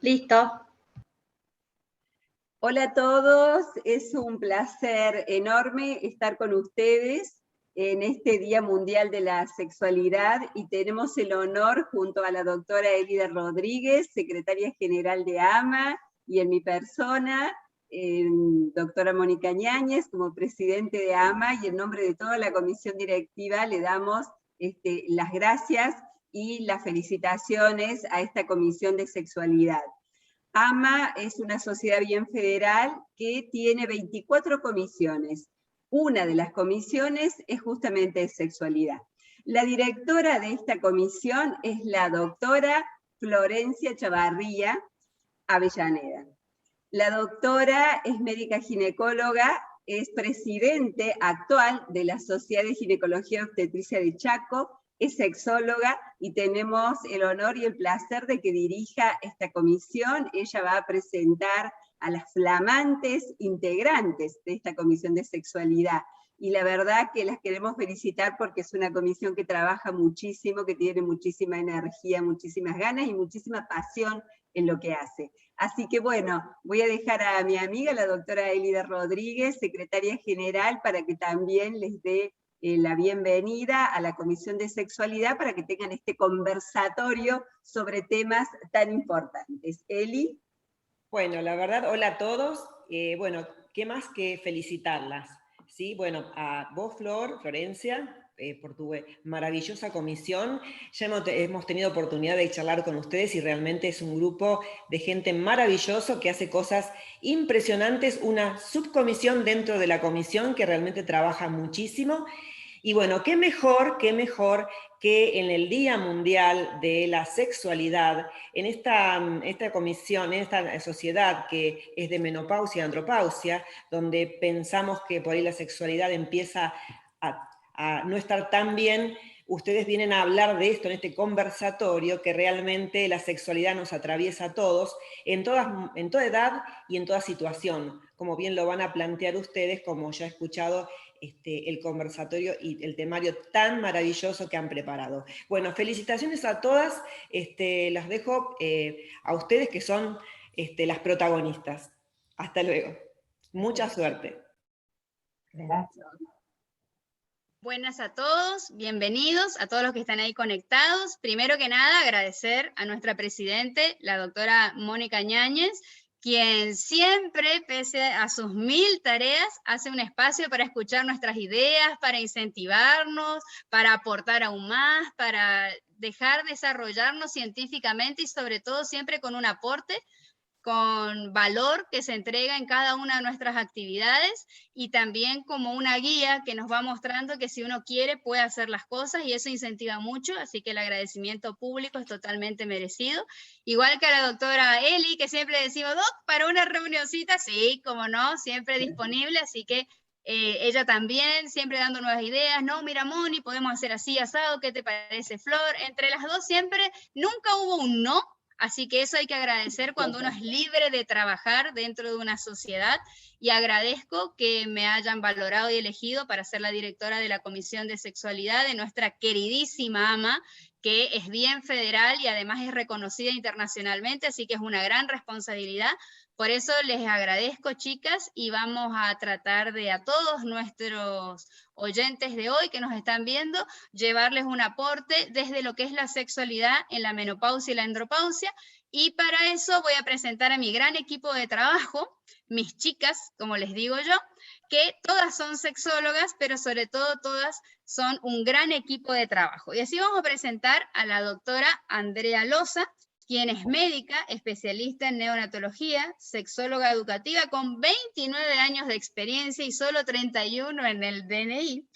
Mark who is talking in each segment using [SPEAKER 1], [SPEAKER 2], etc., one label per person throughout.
[SPEAKER 1] Listo.
[SPEAKER 2] Hola a todos, es un placer enorme estar con ustedes en este Día Mundial de la Sexualidad y tenemos el honor junto a la doctora Elida Rodríguez, secretaria general de AMA, y en mi persona, doctora Mónica Ñáñez, como presidente de AMA, y en nombre de toda la comisión directiva le damos las gracias y las felicitaciones a esta Comisión de Sexualidad. AMA es una sociedad bien federal que tiene 24 comisiones. Una de las comisiones es justamente sexualidad. La directora de esta comisión es la doctora Florencia Chavarría Avellaneda. La doctora es médica ginecóloga, es presidente actual de la Sociedad de Ginecología y Obstetricia de Chaco, es sexóloga y tenemos el honor y el placer de que dirija esta comisión. Ella va a presentar a las flamantes integrantes de esta comisión de sexualidad. Y la verdad que las queremos felicitar porque es una comisión que trabaja muchísimo, que tiene muchísima energía, muchísimas ganas y muchísima pasión en lo que hace. Así que bueno, voy a dejar a mi amiga, la doctora Elida Rodríguez, secretaria general, para que también les dé la bienvenida a la Comisión de Sexualidad para que tengan este conversatorio sobre temas tan importantes. Eli.
[SPEAKER 3] Bueno, la verdad, hola a todos. Bueno, ¿qué más que felicitarlas? ¿Sí? Bueno, a vos, Florencia, por tu maravillosa comisión. Ya hemos tenido oportunidad de charlar con ustedes y realmente es un grupo de gente maravilloso que hace cosas impresionantes, una subcomisión dentro de la comisión que realmente trabaja muchísimo. Y bueno, qué mejor que en el Día Mundial de la Sexualidad, en esta comisión, en esta sociedad que es de menopausia y andropausia, donde pensamos que por ahí la sexualidad empieza a no estar tan bien, ustedes vienen a hablar de esto en este conversatorio, que realmente la sexualidad nos atraviesa a todos, en toda edad y en toda situación, como bien lo van a plantear ustedes, como ya he escuchado el conversatorio y el temario tan maravilloso que han preparado. Bueno, felicitaciones a todas, las dejo a ustedes que son las protagonistas. Hasta luego. Mucha suerte.
[SPEAKER 1] Gracias.
[SPEAKER 4] Buenas a todos, bienvenidos a todos los que están ahí conectados. Primero que nada, agradecer a nuestra presidente, la doctora Mónica Ñáñez, quien siempre, pese a sus 1000 tareas, hace un espacio para escuchar nuestras ideas, para incentivarnos, para aportar aún más, para dejar desarrollarnos científicamente y sobre todo siempre con un aporte, con valor que se entrega en cada una de nuestras actividades y también como una guía que nos va mostrando que si uno quiere puede hacer las cosas y eso incentiva mucho, así que el agradecimiento público es totalmente merecido. Igual que a la doctora Eli, que siempre decimos, Doc, para una reunioncita, sí, como no, siempre disponible, así que ella también, siempre dando nuevas ideas, no, mira Moni, podemos hacer así, asado, ¿qué te parece Flor? Entre las dos siempre, nunca hubo un no. Así que eso hay que agradecer cuando uno es libre de trabajar dentro de una sociedad y agradezco que me hayan valorado y elegido para ser la directora de la Comisión de Sexualidad de nuestra queridísima AMA, que es bien federal y además es reconocida internacionalmente, así que es una gran responsabilidad. Por eso les agradezco, chicas, y vamos a tratar de a todos nuestros oyentes de hoy que nos están viendo, llevarles un aporte desde lo que es la sexualidad en la menopausia y la andropausia, y para eso voy a presentar a mi gran equipo de trabajo, mis chicas, como les digo yo, que todas son sexólogas, pero sobre todo todas son un gran equipo de trabajo. Y así vamos a presentar a la doctora Andrea Loza, quien es médica, especialista en neonatología, sexóloga educativa con 29 años de experiencia y solo 31 en el DNI,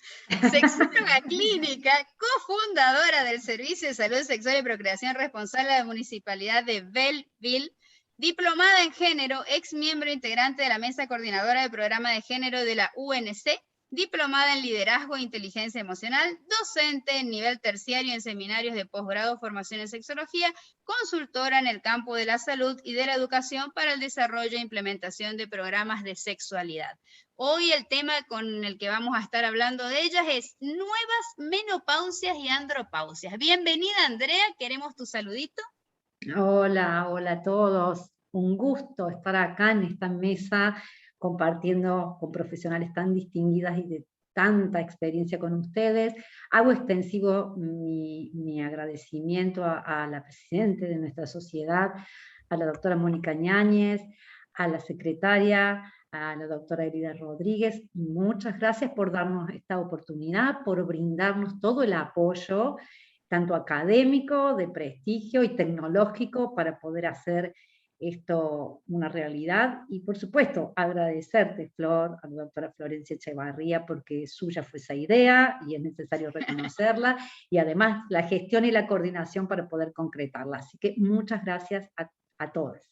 [SPEAKER 4] sexóloga clínica, cofundadora del Servicio de Salud Sexual y Procreación responsable de la Municipalidad de Belleville, diplomada en género, ex miembro integrante de la Mesa Coordinadora de Programa de Género de la UNC, diplomada en liderazgo e inteligencia emocional, docente en nivel terciario en seminarios de posgrado, formación en sexología, consultora en el campo de la salud y de la educación para el desarrollo e implementación de programas de sexualidad. Hoy el tema con el que vamos a estar hablando de ellas es nuevas menopausias y andropausias. Bienvenida, Andrea, queremos tu saludito.
[SPEAKER 1] Hola, hola a todos. Un gusto estar acá en esta mesa compartiendo con profesionales tan distinguidas y de tanta experiencia con ustedes. Hago extensivo mi agradecimiento a la presidenta de nuestra sociedad, a la doctora Mónica Ñáñez, a la secretaria, a la doctora Elida Rodríguez. Muchas gracias por darnos esta oportunidad, por brindarnos todo el apoyo tanto académico, de prestigio y tecnológico para poder hacer esto una realidad. Y por supuesto, agradecerte, Flor, a la doctora Florencia Echevarría, porque suya fue esa idea y es necesario reconocerla, y además la gestión y la coordinación para poder concretarla. Así que muchas gracias a todos.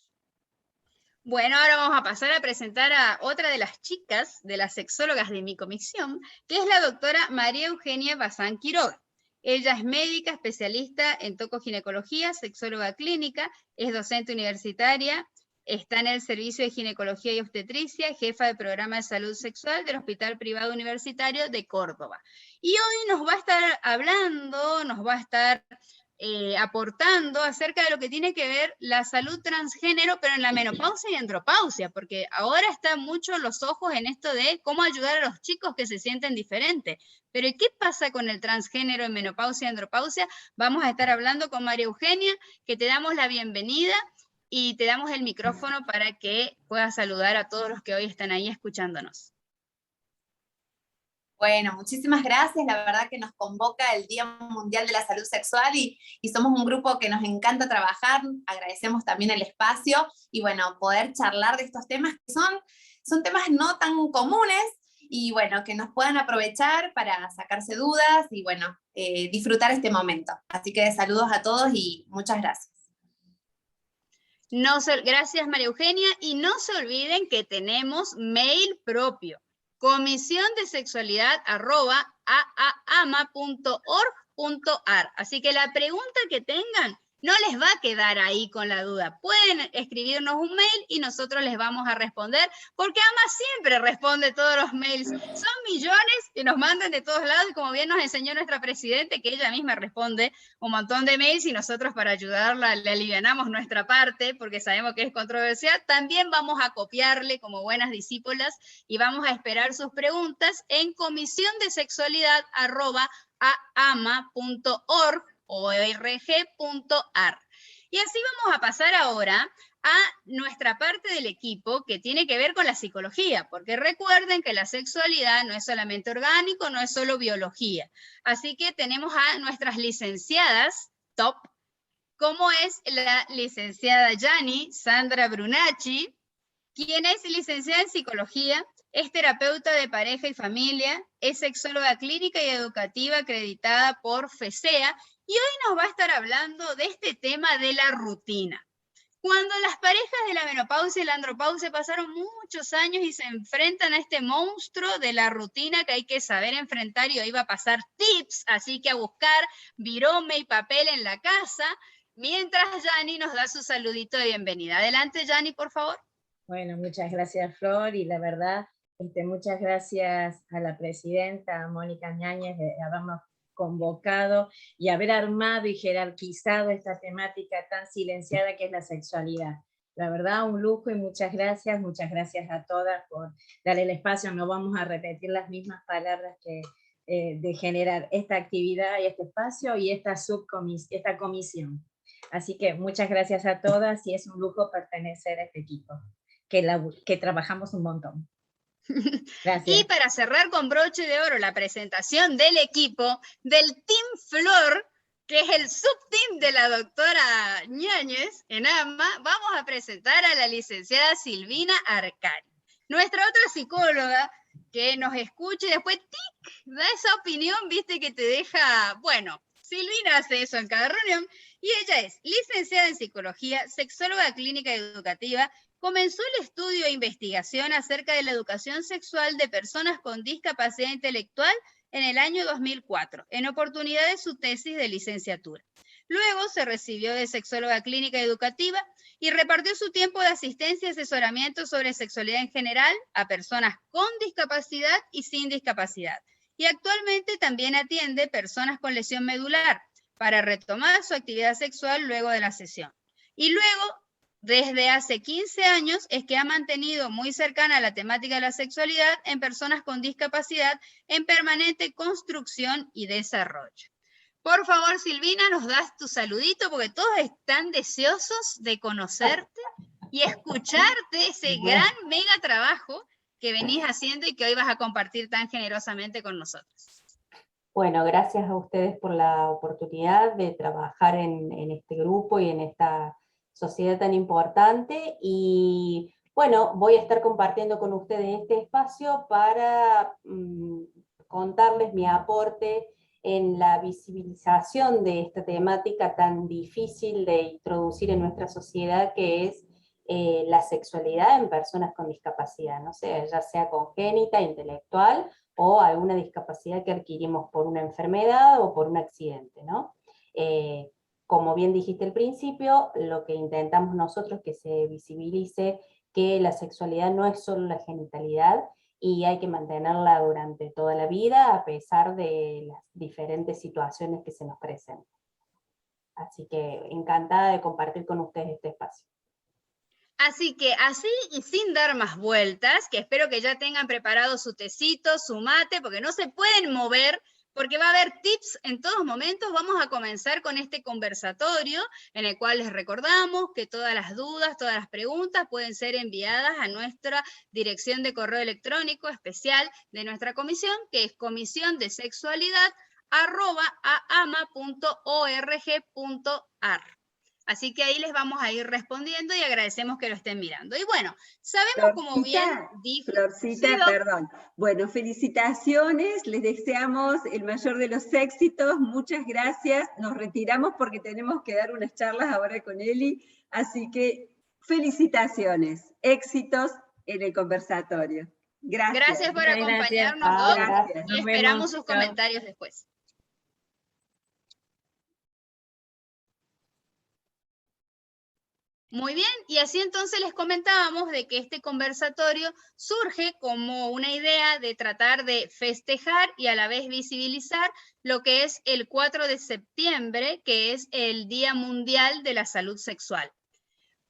[SPEAKER 4] Bueno, ahora vamos a pasar a presentar a otra de las chicas, de las sexólogas de mi comisión, que es la doctora María Eugenia Bazán Quiroga. Ella es médica, especialista en tocoginecología, sexóloga clínica, es docente universitaria, está en el Servicio de Ginecología y Obstetricia, jefa de programa de salud sexual del Hospital Privado Universitario de Córdoba. Y hoy nos va a estar hablando, nos va a estar aportando acerca de lo que tiene que ver la salud transgénero, pero en la menopausia y andropausia, porque ahora están mucho los ojos en esto de cómo ayudar a los chicos que se sienten diferentes. Pero ¿y qué pasa con el transgénero en menopausia y andropausia? Vamos a estar hablando con María Eugenia, que te damos la bienvenida y te damos el micrófono para que puedas saludar a todos los que hoy están ahí escuchándonos.
[SPEAKER 5] Bueno, muchísimas gracias. La verdad que nos convoca el Día Mundial de la Salud Sexual y somos un grupo que nos encanta trabajar. Agradecemos también el espacio y bueno, poder charlar de estos temas que son temas no tan comunes y bueno, que nos puedan aprovechar para sacarse dudas y bueno, disfrutar este momento. Así que saludos a todos y muchas gracias.
[SPEAKER 4] Gracias María Eugenia, y no se olviden que tenemos mail propio, comisiondesexualidad@aama.org.ar. Así que la pregunta que tengan no les va a quedar ahí con la duda. Pueden escribirnos un mail y nosotros les vamos a responder, porque AMA siempre responde todos los mails. Son millones que nos mandan de todos lados y como bien nos enseñó nuestra presidente, que ella misma responde un montón de mails y nosotros para ayudarla le alivianamos nuestra parte porque sabemos que es controversial. También vamos a copiarle como buenas discípulas y vamos a esperar sus preguntas en comisiondesexualidad@ama.org.ar. Y así vamos a pasar ahora a nuestra parte del equipo que tiene que ver con la psicología, porque recuerden que la sexualidad no es solamente orgánico, no es solo biología. Así que tenemos a nuestras licenciadas top, como es la licenciada Yani Sandra Brunacci, quien es licenciada en psicología, es terapeuta de pareja y familia, es sexóloga clínica y educativa acreditada por FESEA, y hoy nos va a estar hablando de este tema de la rutina. Cuando las parejas de la menopausia y la andropausia pasaron muchos años y se enfrentan a este monstruo de la rutina que hay que saber enfrentar, y hoy va a pasar tips, así que a buscar virome y papel en la casa, mientras Yani nos da su saludito de bienvenida. Adelante, Yani, por favor.
[SPEAKER 6] Bueno, muchas gracias, Flor, y la verdad, muchas gracias a la presidenta Mónica Ñáñez de habernos convocado y haber armado y jerarquizado esta temática tan silenciada que es la sexualidad. La verdad, un lujo y muchas gracias a todas por dar el espacio. No vamos a repetir las mismas palabras que de generar esta actividad y este espacio y esta comisión. Así que muchas gracias a todas y es un lujo pertenecer a este equipo, que trabajamos un montón. Gracias.
[SPEAKER 4] Y para cerrar con broche de oro la presentación del equipo del Team Flor, que es el subteam de la doctora Ñáñez en AMA, vamos a presentar a la licenciada Silvina Arcari, nuestra otra psicóloga que nos escuche y después tic, da esa opinión, viste, que te deja, bueno, Silvina hace eso en cada reunión, y ella es licenciada en psicología, sexóloga clínica y educativa. Comenzó el estudio e investigación acerca de la educación sexual de personas con discapacidad intelectual en el año 2004, en oportunidad de su tesis de licenciatura. Luego se recibió de sexóloga clínica y educativa y repartió su tiempo de asistencia y asesoramiento sobre sexualidad en general a personas con discapacidad y sin discapacidad. Y actualmente también atiende personas con lesión medular para retomar su actividad sexual luego de la sesión. Y luego, desde hace 15 años, es que ha mantenido muy cercana la temática de la sexualidad en personas con discapacidad en permanente construcción y desarrollo. Por favor, Silvina, nos das tu saludito, porque todos están deseosos de conocerte y escucharte ese gran mega trabajo que venís haciendo y que hoy vas a compartir tan generosamente con nosotros.
[SPEAKER 7] Bueno, gracias a ustedes por la oportunidad de trabajar en este grupo y en esta sociedad tan importante, y bueno, voy a estar compartiendo con ustedes este espacio para contarles mi aporte en la visibilización de esta temática tan difícil de introducir en nuestra sociedad, que es la sexualidad en personas con discapacidad, no sé, ya sea congénita, intelectual, o alguna discapacidad que adquirimos por una enfermedad o por un accidente, ¿no? Como bien dijiste al principio, lo que intentamos nosotros es que se visibilice que la sexualidad no es solo la genitalidad, y hay que mantenerla durante toda la vida a pesar de las diferentes situaciones que se nos presentan. Así que encantada de compartir con ustedes este espacio.
[SPEAKER 4] Así que así y sin dar más vueltas, que espero que ya tengan preparado su tecito, su mate, porque no se pueden mover, porque va a haber tips en todos momentos. Vamos a comenzar con este conversatorio, en el cual les recordamos que todas las dudas, todas las preguntas pueden ser enviadas a nuestra dirección de correo electrónico especial de nuestra comisión, que es comisiondesexualidad@ama.org.ar. Así que ahí les vamos a ir respondiendo y agradecemos que lo estén mirando. Y bueno, sabemos, como bien dijo...
[SPEAKER 2] Florcita,
[SPEAKER 4] ¿sí,
[SPEAKER 2] perdón. Bueno, felicitaciones, les deseamos el mayor de los éxitos, muchas gracias. Nos retiramos porque tenemos que dar unas charlas ahora con Eli, así que felicitaciones, éxitos en el conversatorio. Gracias.
[SPEAKER 4] Gracias por acompañarnos,
[SPEAKER 2] Gracias.
[SPEAKER 4] y esperamos sus comentarios después. Muy bien, y así entonces les comentábamos de que este conversatorio surge como una idea de tratar de festejar y a la vez visibilizar lo que es el 4 de septiembre, que es el Día Mundial de la Salud Sexual.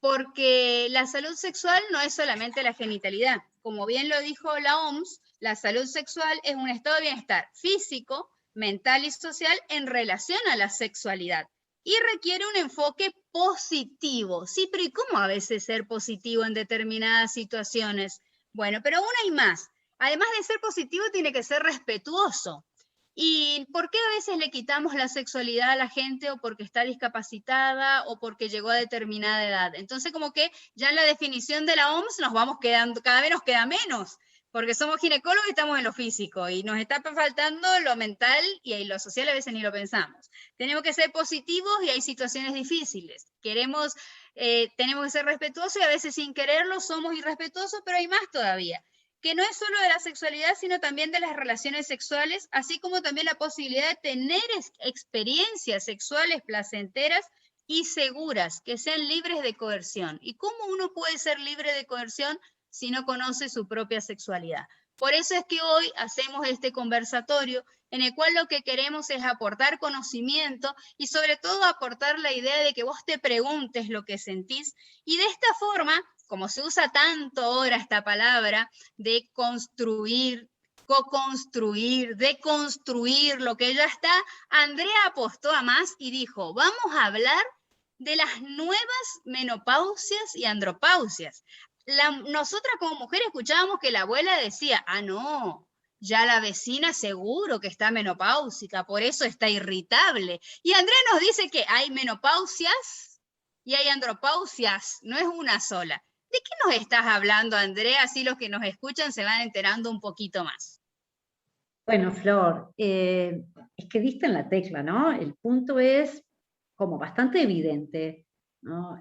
[SPEAKER 4] Porque la salud sexual no es solamente la genitalidad. Como bien lo dijo la OMS, la salud sexual es un estado de bienestar físico, mental y social en relación a la sexualidad. Y requiere un enfoque positivo. Sí, pero ¿y cómo a veces ser positivo en determinadas situaciones? Bueno, pero aún hay más. Además de ser positivo, tiene que ser respetuoso. ¿Y por qué a veces le quitamos la sexualidad a la gente? O porque está discapacitada, o porque llegó a determinada edad. Entonces, como que ya en la definición de la OMS nos vamos quedando, cada vez nos queda menos, porque somos ginecólogos y estamos en lo físico, y nos está faltando lo mental, y lo social a veces ni lo pensamos. Tenemos que ser positivos y hay situaciones difíciles. Tenemos que ser respetuosos, y a veces sin quererlo somos irrespetuosos, pero hay más todavía, que no es solo de la sexualidad, sino también de las relaciones sexuales, así como también la posibilidad de tener experiencias sexuales placenteras y seguras, que sean libres de coerción. ¿Y cómo uno puede ser libre de coerción si no conoce su propia sexualidad? Por eso es que hoy hacemos este conversatorio, en el cual lo que queremos es aportar conocimiento y sobre todo aportar la idea de que vos te preguntes lo que sentís, y de esta forma, como se usa tanto ahora esta palabra de construir, co-construir, deconstruir lo que ya está, Andrea apostó a más y dijo, vamos a hablar de las nuevas menopausias y andropausias. Nosotras como mujeres escuchábamos que la abuela decía, ah, no, ya la vecina seguro que está menopáusica, por eso está irritable. Y Andrea nos dice que hay menopausias y hay andropausias, no es una sola. ¿De qué nos estás hablando, Andrea? Así los que nos escuchan se van enterando un poquito más.
[SPEAKER 1] Bueno, Flor, es que diste en la tecla, ¿no? El punto es como bastante evidente, ¿no?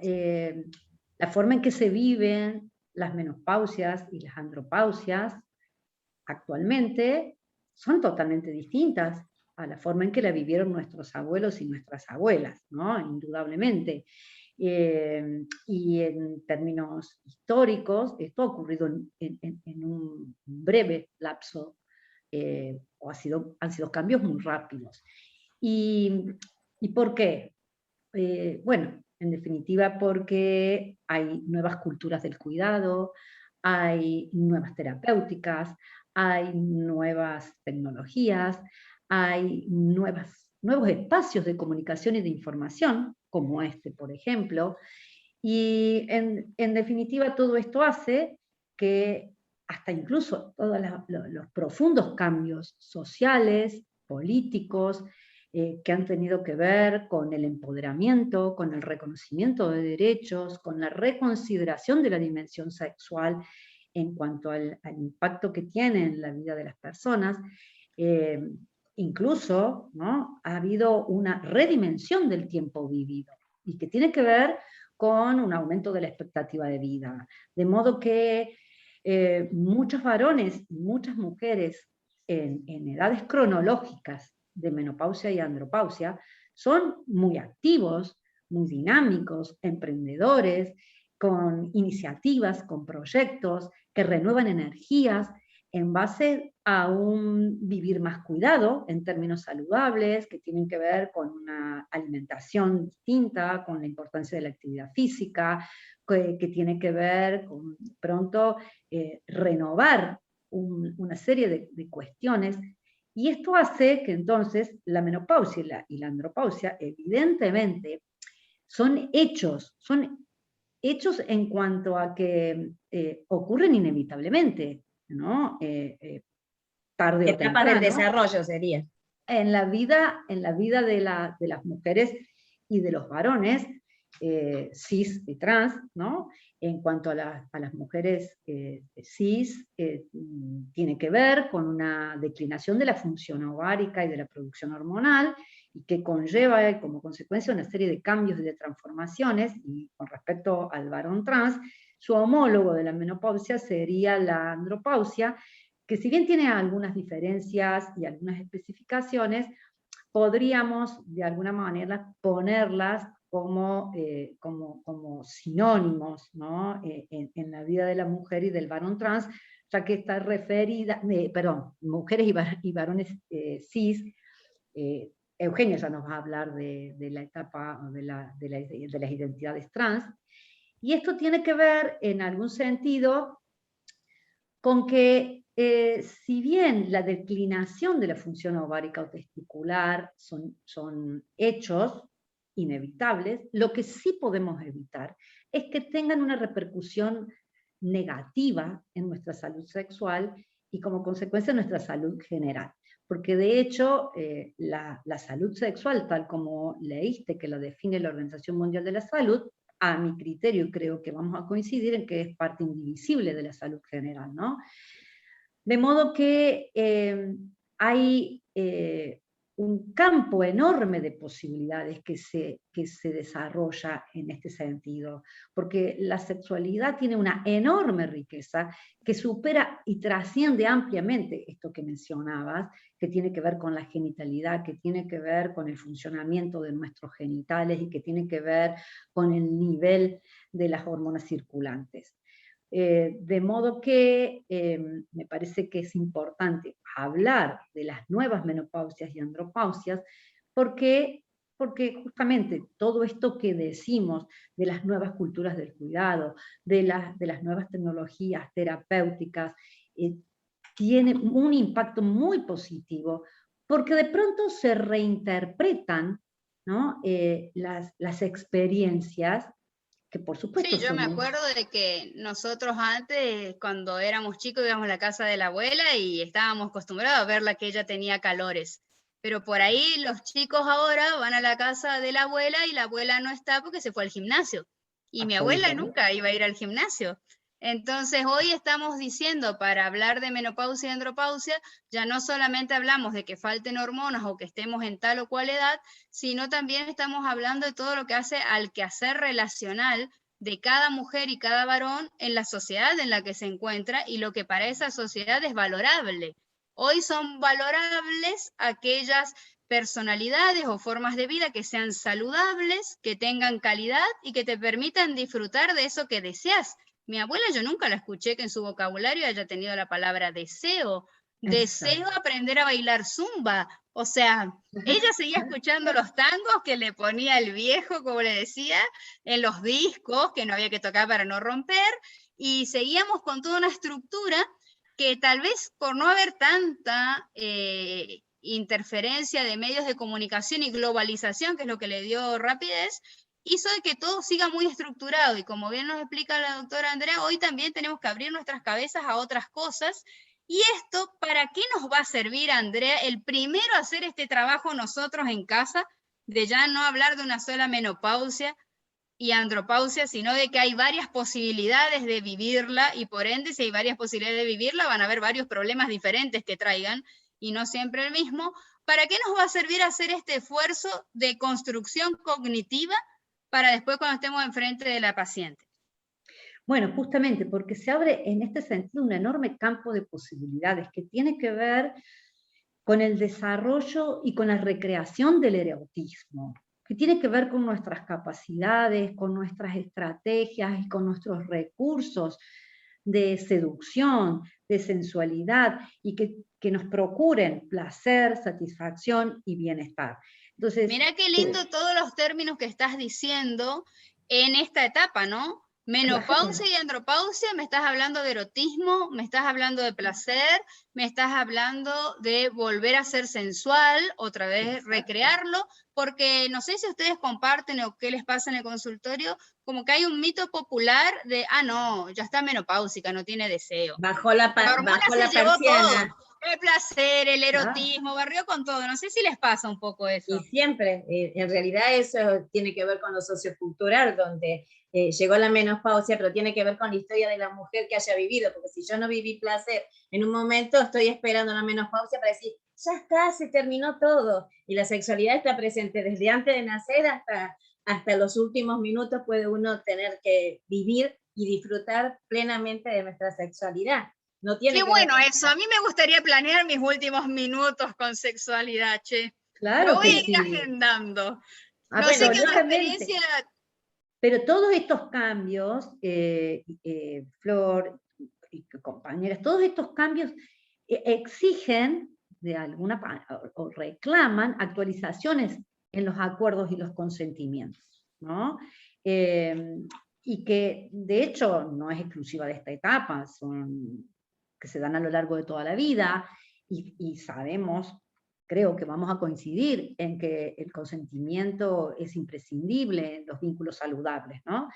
[SPEAKER 1] La forma en que se viven las menopausias y las andropausias actualmente son totalmente distintas a la forma en que la vivieron nuestros abuelos y nuestras abuelas, ¿no? Indudablemente. Y en términos históricos, esto ha ocurrido en un breve lapso, o han sido cambios muy rápidos. ¿Y por qué? Bueno, En definitiva, porque hay nuevas culturas del cuidado, hay nuevas terapéuticas, hay nuevas tecnologías, hay nuevos espacios de comunicación y de información, como este, por ejemplo, y en definitiva todo esto hace que hasta incluso todos los profundos cambios sociales, políticos, que han tenido que ver con el empoderamiento, con el reconocimiento de derechos, con la reconsideración de la dimensión sexual en cuanto al impacto que tiene en la vida de las personas, incluso, ¿no?, ha habido una redimensión del tiempo vivido, y que tiene que ver con un aumento de la expectativa de vida. De modo que muchos varones y muchas mujeres en edades cronológicas de menopausia y andropausia son muy activos, muy dinámicos, emprendedores, con iniciativas, con proyectos que renuevan energías en base a un vivir más cuidado en términos saludables, que tienen que ver con una alimentación distinta, con la importancia de la actividad física, que tiene que ver con pronto renovar una serie de cuestiones, y esto hace que entonces la menopausia y la andropausia evidentemente son hechos en cuanto a que ocurren inevitablemente, ¿no? Tarde o temprano.
[SPEAKER 6] Etapas del desarrollo sería.
[SPEAKER 1] En la vida de las mujeres y de los varones, cis y trans, ¿no? En cuanto a las mujeres cis, tiene que ver con una declinación de la función ovárica y de la producción hormonal, y que conlleva como consecuencia una serie de cambios y de transformaciones, y con respecto al varón trans, su homólogo de la menopausia sería la andropausia, que si bien tiene algunas diferencias y algunas especificaciones, podríamos de alguna manera ponerlas como sinónimos, ¿no?, en la vida de la mujer y del varón trans, ya que está referida, mujeres y varones cis. Eugenia ya nos va a hablar de la etapa de las identidades trans, y esto tiene que ver en algún sentido con que si bien la declinación de la función ovárica o testicular son hechos inevitables, lo que sí podemos evitar es que tengan una repercusión negativa en nuestra salud sexual y como consecuencia en nuestra salud general. Porque de hecho la salud sexual, tal como leíste que la define la Organización Mundial de la Salud, a mi criterio creo que vamos a coincidir en que es parte indivisible de la salud general, ¿no? De modo que hay un campo enorme de posibilidades que se desarrolla en este sentido, porque la sexualidad tiene una enorme riqueza que supera y trasciende ampliamente esto que mencionabas, que tiene que ver con la genitalidad, que tiene que ver con el funcionamiento de nuestros genitales y que tiene que ver con el nivel de las hormonas circulantes. De modo que me parece que es importante hablar de las nuevas menopausias y andropausias, porque justamente todo esto que decimos de las nuevas culturas del cuidado, de las nuevas tecnologías terapéuticas, tiene un impacto muy positivo, porque de pronto se reinterpretan, ¿no?, las experiencias, que por supuesto
[SPEAKER 4] sí, yo me acuerdo de que nosotros antes, cuando éramos chicos, íbamos a la casa de la abuela y estábamos acostumbrados a verla que ella tenía calores. Pero por ahí los chicos ahora van a la casa de la abuela y la abuela no está porque se fue al gimnasio. Y mi abuela nunca iba a ir al gimnasio. Entonces hoy estamos diciendo, para hablar de menopausia y andropausia, ya no solamente hablamos de que falten hormonas o que estemos en tal o cual edad, sino también estamos hablando de todo lo que hace al quehacer relacional de cada mujer y cada varón en la sociedad en la que se encuentra y lo que para esa sociedad es valorable. Hoy son valorables aquellas personalidades o formas de vida que sean saludables, que tengan calidad y que te permitan disfrutar de eso que deseas. Mi abuela yo nunca la escuché que en su vocabulario haya tenido la palabra deseo, deseo aprender a bailar zumba. O sea, ella seguía escuchando los tangos que le ponía el viejo, como le decía, en los discos, que no había que tocar para no romper, y seguíamos con toda una estructura que tal vez por no haber tanta interferencia de medios de comunicación y globalización, que es lo que le dio rapidez, hizo de que todo siga muy estructurado. Y como bien nos explica la doctora Andrea, hoy también tenemos que abrir nuestras cabezas a otras cosas. ¿Y esto para qué nos va a servir, Andrea? El primero hacer este trabajo nosotros en casa, de ya no hablar de una sola menopausia y andropausia, sino de que hay varias posibilidades de vivirla, y por ende, si hay varias posibilidades de vivirla, van a haber varios problemas diferentes que traigan, y no siempre el mismo. ¿Para qué nos va a servir hacer este esfuerzo de construcción cognitiva para después cuando estemos enfrente de la paciente?
[SPEAKER 1] Bueno, justamente porque se abre en este sentido un enorme campo de posibilidades que tiene que ver con el desarrollo y con la recreación del erotismo, que tiene que ver con nuestras capacidades, con nuestras estrategias y con nuestros recursos de seducción, de sensualidad, y que nos procuren placer, satisfacción y bienestar. Entonces,
[SPEAKER 4] mirá qué lindo todos los términos que estás diciendo en esta etapa, ¿no? Menopausia y andropausia, me estás hablando de erotismo, me estás hablando de placer, me estás hablando de volver a ser sensual, otra vez recrearlo, porque no sé si ustedes comparten o qué les pasa en el consultorio, como que hay un mito popular de, no, ya está menopáusica, no tiene deseo.
[SPEAKER 6] Bajó la persiana.
[SPEAKER 4] El placer, el erotismo, barrió con todo. No sé si les pasa un poco eso.
[SPEAKER 6] Y siempre, en realidad eso tiene que ver con lo sociocultural, donde llegó la menopausia, pero tiene que ver con la historia de la mujer que haya vivido, porque si yo no viví placer en un momento, estoy esperando la menopausia para decir, ya está, se terminó todo. Y la sexualidad está presente desde antes de nacer hasta los últimos minutos. Puede uno tener que vivir y disfrutar plenamente de nuestra sexualidad. No tiene
[SPEAKER 4] Qué bueno eso, a mí me gustaría planear mis últimos minutos con sexualidad, che.
[SPEAKER 1] Claro,
[SPEAKER 4] lo voy a ir agendando. No sé qué experiencia.
[SPEAKER 1] Pero todos estos cambios, Flor y compañeras, todos estos cambios exigen de alguna manera, o reclaman actualizaciones en los acuerdos y los consentimientos, ¿no? Y que de hecho no es exclusiva de esta etapa, son que se dan a lo largo de toda la vida, y sabemos, creo que vamos a coincidir en que el consentimiento es imprescindible en los vínculos saludables, ¿no?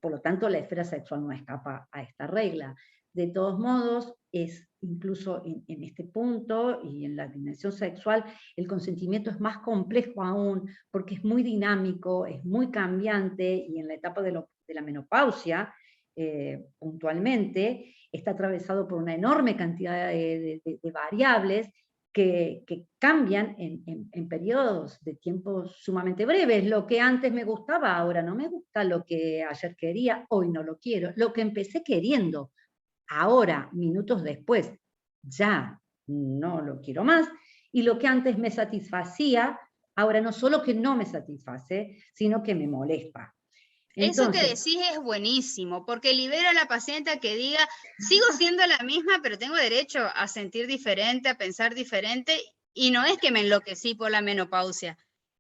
[SPEAKER 1] Por lo tanto, la esfera sexual no escapa a esta regla. De todos modos, es incluso en este punto y en la dimensión sexual, el consentimiento es más complejo aún, porque es muy dinámico, es muy cambiante, y en la etapa de la menopausia, puntualmente, está atravesado por una enorme cantidad de variables que cambian en periodos de tiempo sumamente breves. Lo que antes me gustaba, ahora no me gusta. Lo que ayer quería, hoy no lo quiero. Lo que empecé queriendo, ahora, minutos después, ya no lo quiero más. Y lo que antes me satisfacía, ahora no solo que no me satisface, sino que me molesta.
[SPEAKER 4] Entonces, eso que decís es buenísimo, porque libera a la paciente a que diga, sigo siendo la misma, pero tengo derecho a sentir diferente, a pensar diferente, y no es que me enloquecí por la menopausia.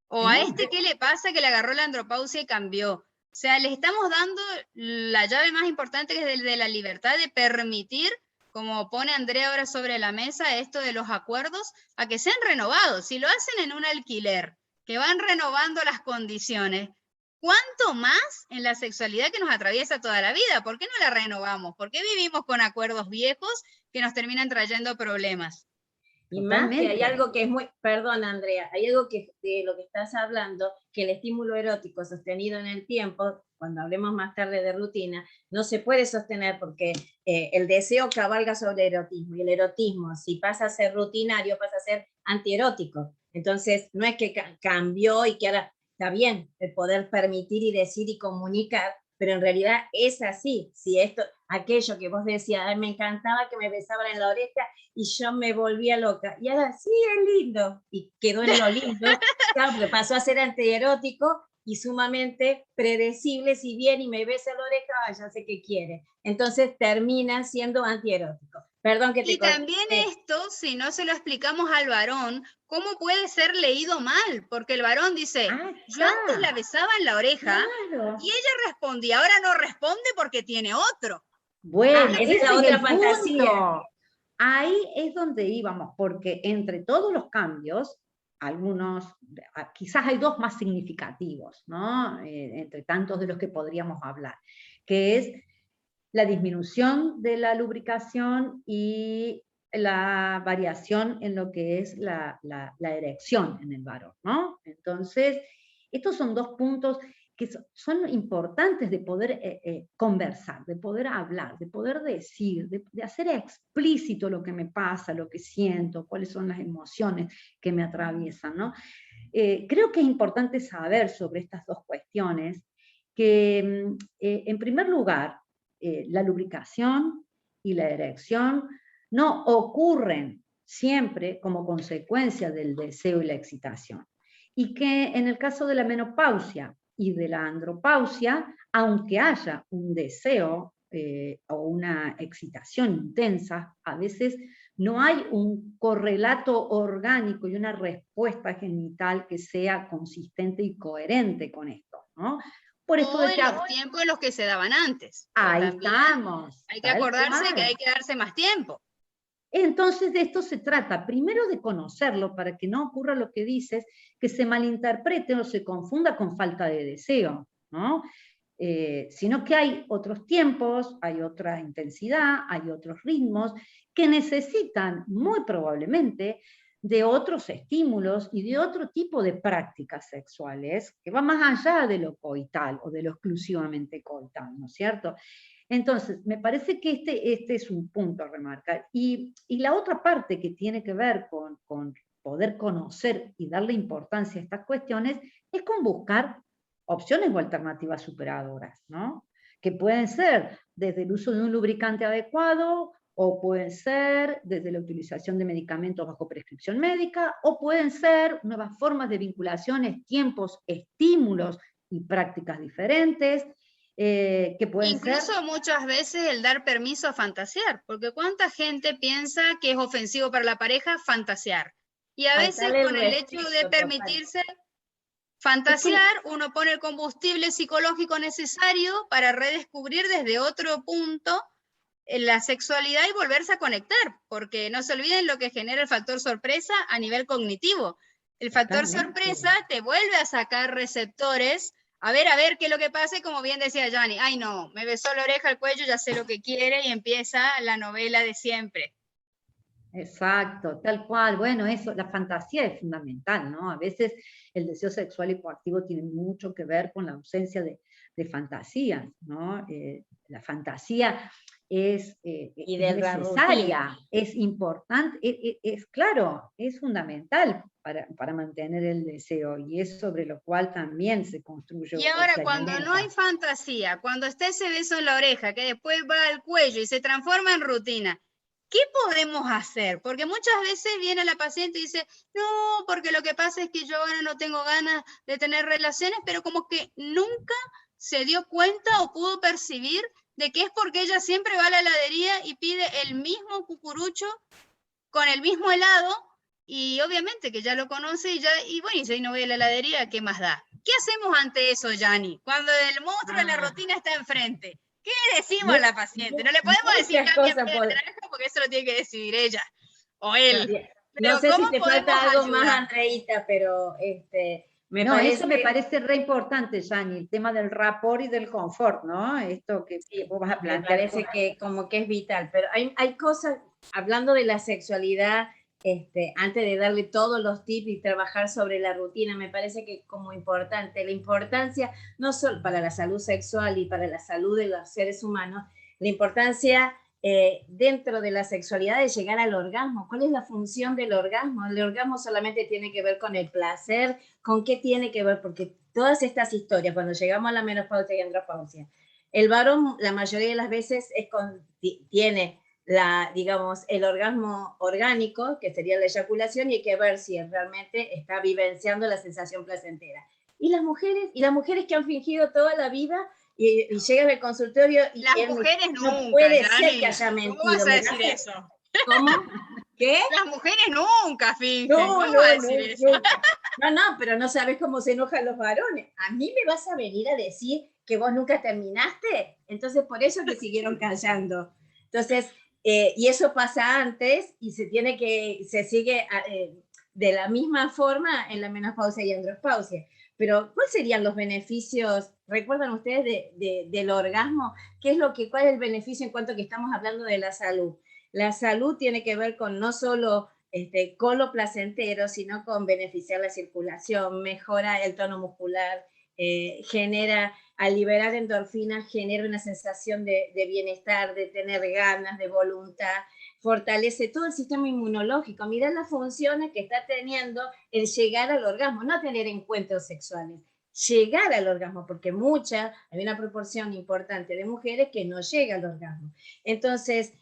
[SPEAKER 4] O a ¿qué le pasa? Que le agarró la andropausia y cambió. O sea, le estamos dando la llave más importante, que es de la libertad de permitir, como pone Andrea ahora sobre la mesa, esto de los acuerdos, a que sean renovados. Si lo hacen en un alquiler, que van renovando las condiciones, ¿cuánto más en la sexualidad que nos atraviesa toda la vida? ¿Por qué no la renovamos? ¿Por qué vivimos con acuerdos viejos que nos terminan trayendo problemas?
[SPEAKER 6] Y más que hay algo que es muy, perdón Andrea, hay algo que de lo que estás hablando, que el estímulo erótico sostenido en el tiempo, cuando hablemos más tarde de rutina, no se puede sostener porque el deseo cabalga sobre el erotismo, y el erotismo, si pasa a ser rutinario, pasa a ser antierótico. Entonces, no es que cambió y que ahora está bien el poder permitir y decir y comunicar, pero en realidad es así. Si aquello que vos decías, me encantaba que me besaban en la oreja y yo me volvía loca, y ahora sí, es lindo, y quedó en lo lindo, claro, pero pasó a ser antierótico y sumamente predecible. Si viene y me besa la oreja, ya sé qué quiere, entonces termina siendo antierótico. Perdón que te
[SPEAKER 4] Y también esto, si no se lo explicamos al varón, ¿cómo puede ser leído mal? Porque el varón dice, yo antes la besaba en la oreja,
[SPEAKER 1] claro,
[SPEAKER 4] y ella respondía, ahora no responde porque tiene otro.
[SPEAKER 1] bueno,
[SPEAKER 6] esa es
[SPEAKER 1] ese
[SPEAKER 6] la
[SPEAKER 1] es
[SPEAKER 6] otra
[SPEAKER 1] el
[SPEAKER 6] fantasía.
[SPEAKER 1] punto. Ahí es donde íbamos, porque entre todos los cambios, algunos, quizás hay dos más significativos, ¿no? Entre tantos de los que podríamos hablar, que es la disminución de la lubricación y la variación en lo que es la erección en el varón, ¿no? Entonces, estos son dos puntos que son importantes de poder conversar, de poder hablar, de poder decir, de hacer explícito lo que me pasa, lo que siento, cuáles son las emociones que me atraviesan, ¿no? Creo que es importante saber sobre estas dos cuestiones, que en primer lugar, la lubricación y la erección no ocurren siempre como consecuencia del deseo y la excitación. Y que en el caso de la menopausia y de la andropausia, aunque haya un deseo o una excitación intensa, a veces no hay un correlato orgánico y una respuesta genital que sea consistente y coherente con esto, ¿no? Por esto
[SPEAKER 4] O en los tiempos en los que se daban antes.
[SPEAKER 1] Ahí estamos.
[SPEAKER 4] Hay que acordarse que hay que darse más tiempo.
[SPEAKER 1] Entonces de esto se trata, primero de conocerlo para que no ocurra lo que dices, que se malinterprete o se confunda con falta de deseo, ¿no? Sino que hay otros tiempos, hay otra intensidad, hay otros ritmos que necesitan muy probablemente de otros estímulos y de otro tipo de prácticas sexuales que va más allá de lo coital o de lo exclusivamente coital, ¿no es cierto? Entonces, me parece que este es un punto a remarcar. Y la otra parte que tiene que ver con poder conocer y darle importancia a estas cuestiones es con buscar opciones o alternativas superadoras, ¿no? Que pueden ser desde el uso de un lubricante adecuado, o pueden ser desde la utilización de medicamentos bajo prescripción médica, o pueden ser nuevas formas de vinculaciones, tiempos, estímulos y prácticas diferentes, que pueden
[SPEAKER 4] incluso
[SPEAKER 1] ser...
[SPEAKER 4] muchas veces el dar permiso a fantasear, porque cuánta gente piensa que es ofensivo para la pareja fantasear. Y a veces con el hecho de permitirse fantasear, uno pone el combustible psicológico necesario para redescubrir desde otro punto la sexualidad y volverse a conectar, porque no se olviden lo que genera el factor sorpresa a nivel cognitivo. El factor sorpresa te vuelve a sacar receptores, a ver qué es lo que pasa, y como bien decía Gianni, ay no, me besó la oreja, el cuello, ya sé lo que quiere, y empieza la novela de siempre.
[SPEAKER 1] Exacto, tal cual. Bueno, eso, la fantasía es fundamental, ¿no? A veces el deseo sexual hipoactivo tiene mucho que ver con la ausencia de fantasías, ¿no? La fantasía es necesaria, es importante, es claro, es fundamental para mantener el deseo, y es sobre lo cual también se construye.
[SPEAKER 4] Y ahora, cuando no hay fantasía, cuando está ese beso en la oreja, que después va al cuello y se transforma en rutina, ¿qué podemos hacer? Porque muchas veces viene la paciente y dice, no, porque lo que pasa es que yo ahora no tengo ganas de tener relaciones, pero como que nunca se dio cuenta o pudo percibir de que es porque ella siempre va a la heladería y pide el mismo cucurucho con el mismo helado, y obviamente que ya lo conoce y bueno, y si no ve a la heladería, ¿qué más da? ¿Qué hacemos ante eso, Gianni? Cuando el monstruo de la rutina está enfrente. ¿Qué decimos a la paciente? No le podemos decir cambia de trabajo, porque eso lo tiene que decidir ella o él.
[SPEAKER 6] No sé si te falta algo más, Andreita, pero
[SPEAKER 1] eso me parece re importante, Gianni, el tema del rapport y del confort, ¿no? Esto que vos vas a plantear.
[SPEAKER 6] Me parece que como que es vital, pero hay cosas, hablando de la sexualidad, antes de darle todos los tips y trabajar sobre la rutina, me parece que como importante, la importancia no solo para la salud sexual y para la salud de los seres humanos, la importancia dentro de la sexualidad de llegar al orgasmo. ¿Cuál es la función del orgasmo? El orgasmo solamente tiene que ver con el placer, ¿con qué tiene que ver? Porque todas estas historias, cuando llegamos a la menopausia y andropausia, el varón la mayoría de las veces tiene digamos, el orgasmo orgánico, que sería la eyaculación, y hay que ver si realmente está vivenciando la sensación placentera. Y las mujeres que han fingido toda la vida y llegan al consultorio y
[SPEAKER 4] las mujeres
[SPEAKER 6] no
[SPEAKER 4] nunca,
[SPEAKER 6] puede ser que haya mentido.
[SPEAKER 4] ¿Cómo vas a decir eso?
[SPEAKER 6] ¿Cómo? ¿Qué?
[SPEAKER 4] Las mujeres nunca fingen.
[SPEAKER 6] No,
[SPEAKER 4] ¿Cómo
[SPEAKER 6] no,
[SPEAKER 4] va a decir
[SPEAKER 6] no,
[SPEAKER 4] eso?
[SPEAKER 6] nunca. No, pero no sabes cómo se enojan los varones. ¿A mí me vas a venir a decir que vos nunca terminaste? Entonces, por eso te siguieron callando. Entonces, y eso pasa antes y se sigue de la misma forma en la menopausia y andropausia. Pero, ¿cuáles serían los beneficios? ¿Recuerdan ustedes del orgasmo? ¿Cuál es el beneficio en cuanto que estamos hablando de la salud? La salud tiene que ver con no solo con lo placentero, sino con beneficiar la circulación, mejora el tono muscular, al liberar endorfinas, genera una sensación de bienestar, de tener ganas, de voluntad, fortalece todo el sistema inmunológico. Mirá las funciones que está teniendo el llegar al orgasmo, no tener encuentros sexuales, llegar al orgasmo, porque hay una proporción importante de mujeres que no llega al orgasmo. Entonces,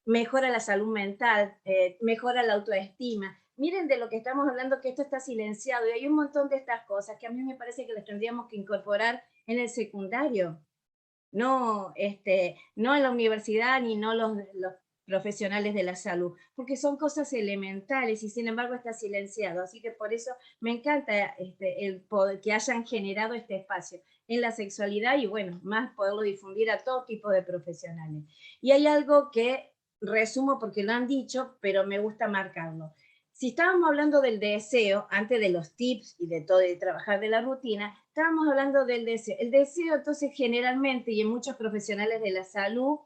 [SPEAKER 6] mejora la salud mental, mejora la autoestima. Miren de lo que estamos hablando, que esto está silenciado, y hay un montón de estas cosas que a mí me parece que las tendríamos que incorporar en el secundario, no en la universidad ni no los profesionales de la salud, porque son cosas elementales y sin embargo está silenciado. Así que por eso me encanta que hayan generado este espacio en la sexualidad y bueno, más poderlo difundir a todo tipo de profesionales. Y hay algo que resumo porque lo han dicho, pero me gusta marcarlo. Si estábamos hablando del deseo, antes de los tips y de todo, de trabajar de la rutina, estábamos hablando del deseo. El deseo, entonces, generalmente, y en muchos profesionales de la salud,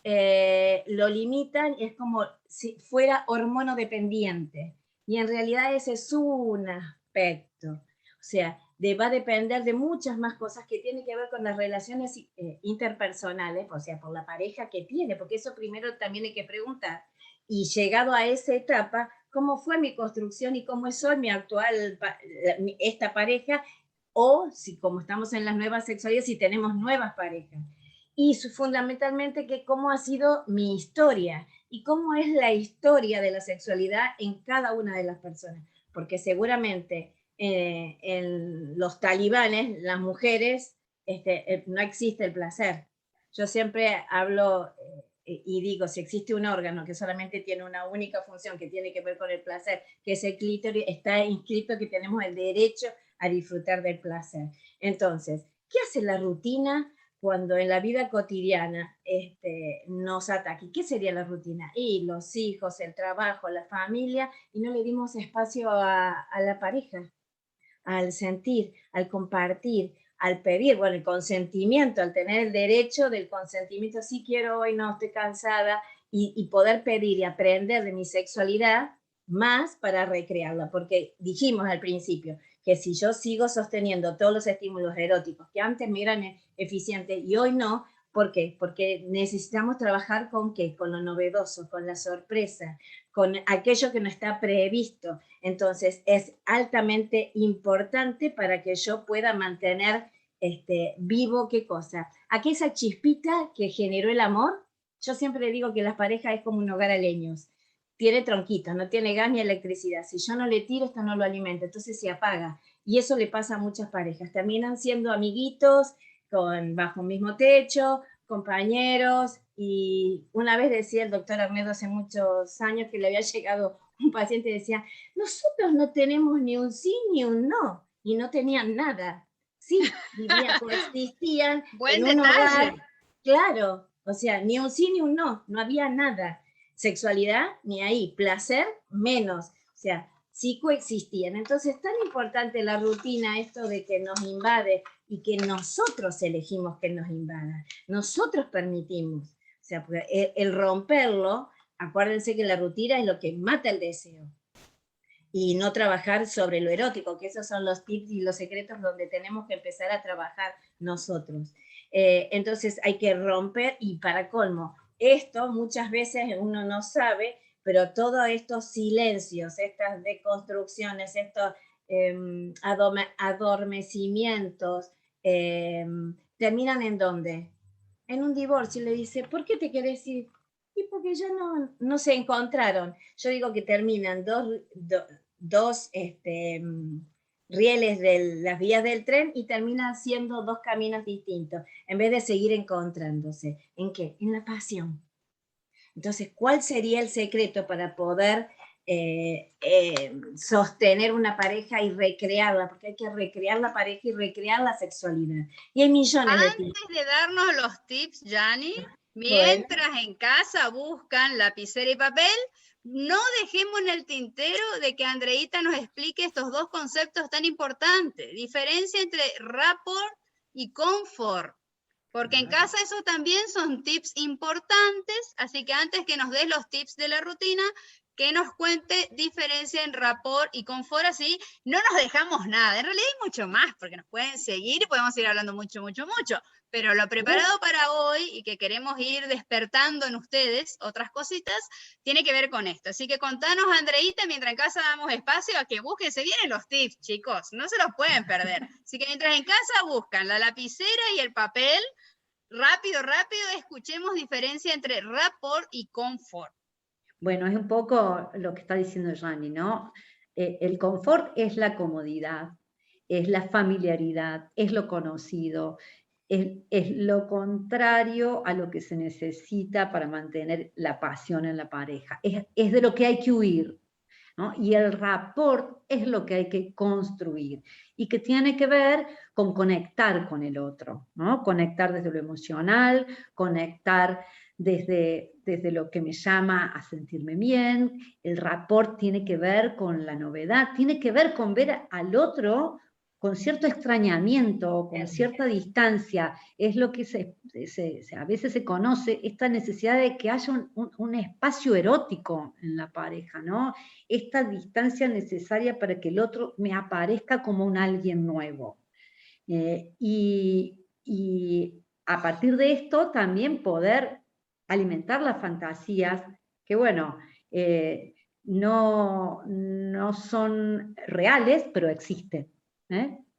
[SPEAKER 6] lo limitan, es como si fuera hormonodependiente. Y en realidad ese es un aspecto. O sea, va a depender de muchas más cosas que tienen que ver con las relaciones interpersonales, o sea, por la pareja que tiene, porque eso primero también hay que preguntar. Y llegado a esa etapa, ¿cómo fue mi construcción y cómo es hoy mi actual, esta pareja? O si como estamos en las nuevas sexualidades, si tenemos nuevas parejas. Y fundamentalmente que cómo ha sido mi historia y cómo es la historia de la sexualidad en cada una de las personas. Porque seguramente en los talibanes, las mujeres, no existe el placer. Yo siempre hablo y digo, si existe un órgano que solamente tiene una única función que tiene que ver con el placer, que es el clítoris, está inscrito que tenemos el derecho a disfrutar del placer. Entonces, ¿qué hace la rutina cuando en la vida cotidiana nos ataca? ¿Qué sería la rutina? Y los hijos, el trabajo, la familia, y no le dimos espacio a la pareja, al sentir, al compartir, al pedir, bueno, el consentimiento, al tener el derecho del consentimiento, sí quiero hoy, no, estoy cansada, y poder pedir y aprender de mi sexualidad más para recrearla, porque dijimos al principio que si yo sigo sosteniendo todos los estímulos eróticos que antes me eran eficientes y hoy no, ¿por qué? Porque necesitamos trabajar con ¿qué? Con lo novedoso, con la sorpresa, con aquello que no está previsto. Entonces es altamente importante para que yo pueda mantener vivo, ¿qué cosa? Aquí esa chispita que generó el amor. Yo siempre digo que las parejas es como un hogar a leños. Tiene tronquitos, no tiene gas ni electricidad. Si yo no le tiro, esto no lo alimenta, entonces se apaga. Y eso le pasa a muchas parejas. Terminan siendo amiguitos, bajo un mismo techo, compañeros. Y una vez decía el doctor Arnedo hace muchos años que le había llegado un paciente y decía, nosotros no tenemos ni un sí ni un no. Y no tenían nada. Sí, coexistían en un hogar. Claro, o sea, ni un sí ni un no, no había nada. Sexualidad, ni ahí. Placer, menos. O sea, sí coexistían. Entonces, es tan importante la rutina, esto de que nos invade y que nosotros elegimos que nos invada. Nosotros permitimos. O sea, el romperlo, acuérdense que la rutina es lo que mata el deseo. Y no trabajar sobre lo erótico, que esos son los tips y los secretos donde tenemos que empezar a trabajar nosotros. Entonces hay que romper, y para colmo, esto muchas veces uno no sabe, pero todos estos silencios, estas deconstrucciones, estos adormecimientos, terminan ¿en dónde? En un divorcio. Y le dice, ¿por qué te querés ir? Y porque ya no se encontraron. Yo digo que terminan dos rieles de las vías del tren y terminan siendo dos caminos distintos, en vez de seguir encontrándose. ¿En qué? En la pasión. Entonces, ¿cuál sería el secreto para poder sostener una pareja y recrearla? Porque hay que recrear la pareja y recrear la sexualidad. Y hay millones de tips.
[SPEAKER 4] Antes de darnos los tips, Yani, mientras en casa buscan lapicera y papel, no dejemos en el tintero de que Andreita nos explique estos dos conceptos tan importantes. Diferencia entre rapport y confort. Porque en casa eso también son tips importantes, así que antes que nos des los tips de la rutina, que nos cuente diferencia en rapport y confort, así no nos dejamos nada. En realidad hay mucho más, porque nos pueden seguir y podemos ir hablando mucho, pero lo preparado para hoy y que queremos ir despertando en ustedes otras cositas, tiene que ver con esto. Así que contanos, Andreita, mientras en casa damos espacio a que busquen, se vienen los tips, chicos, no se los pueden perder. Así que mientras en casa buscan la lapicera y el papel, rápido, escuchemos diferencia entre rapport y confort.
[SPEAKER 1] Bueno, es un poco lo que está diciendo Yani, ¿no? El confort es la comodidad, es la familiaridad, es lo conocido, es lo contrario a lo que se necesita para mantener la pasión en la pareja. Es de lo que hay que huir, ¿no? Y el rapport es lo que hay que construir y que tiene que ver con conectar con el otro, ¿no? Conectar desde lo emocional, conectar desde lo que me llama a sentirme bien. El rapport tiene que ver con la novedad, tiene que ver con ver al otro con cierto extrañamiento, con cierta distancia. Es lo que a veces se conoce, esta necesidad de que haya un espacio erótico en la pareja, ¿no? Esta distancia necesaria para que el otro me aparezca como un alguien nuevo. Y a partir de esto también poder alimentar las fantasías, que bueno, no son reales, pero existen.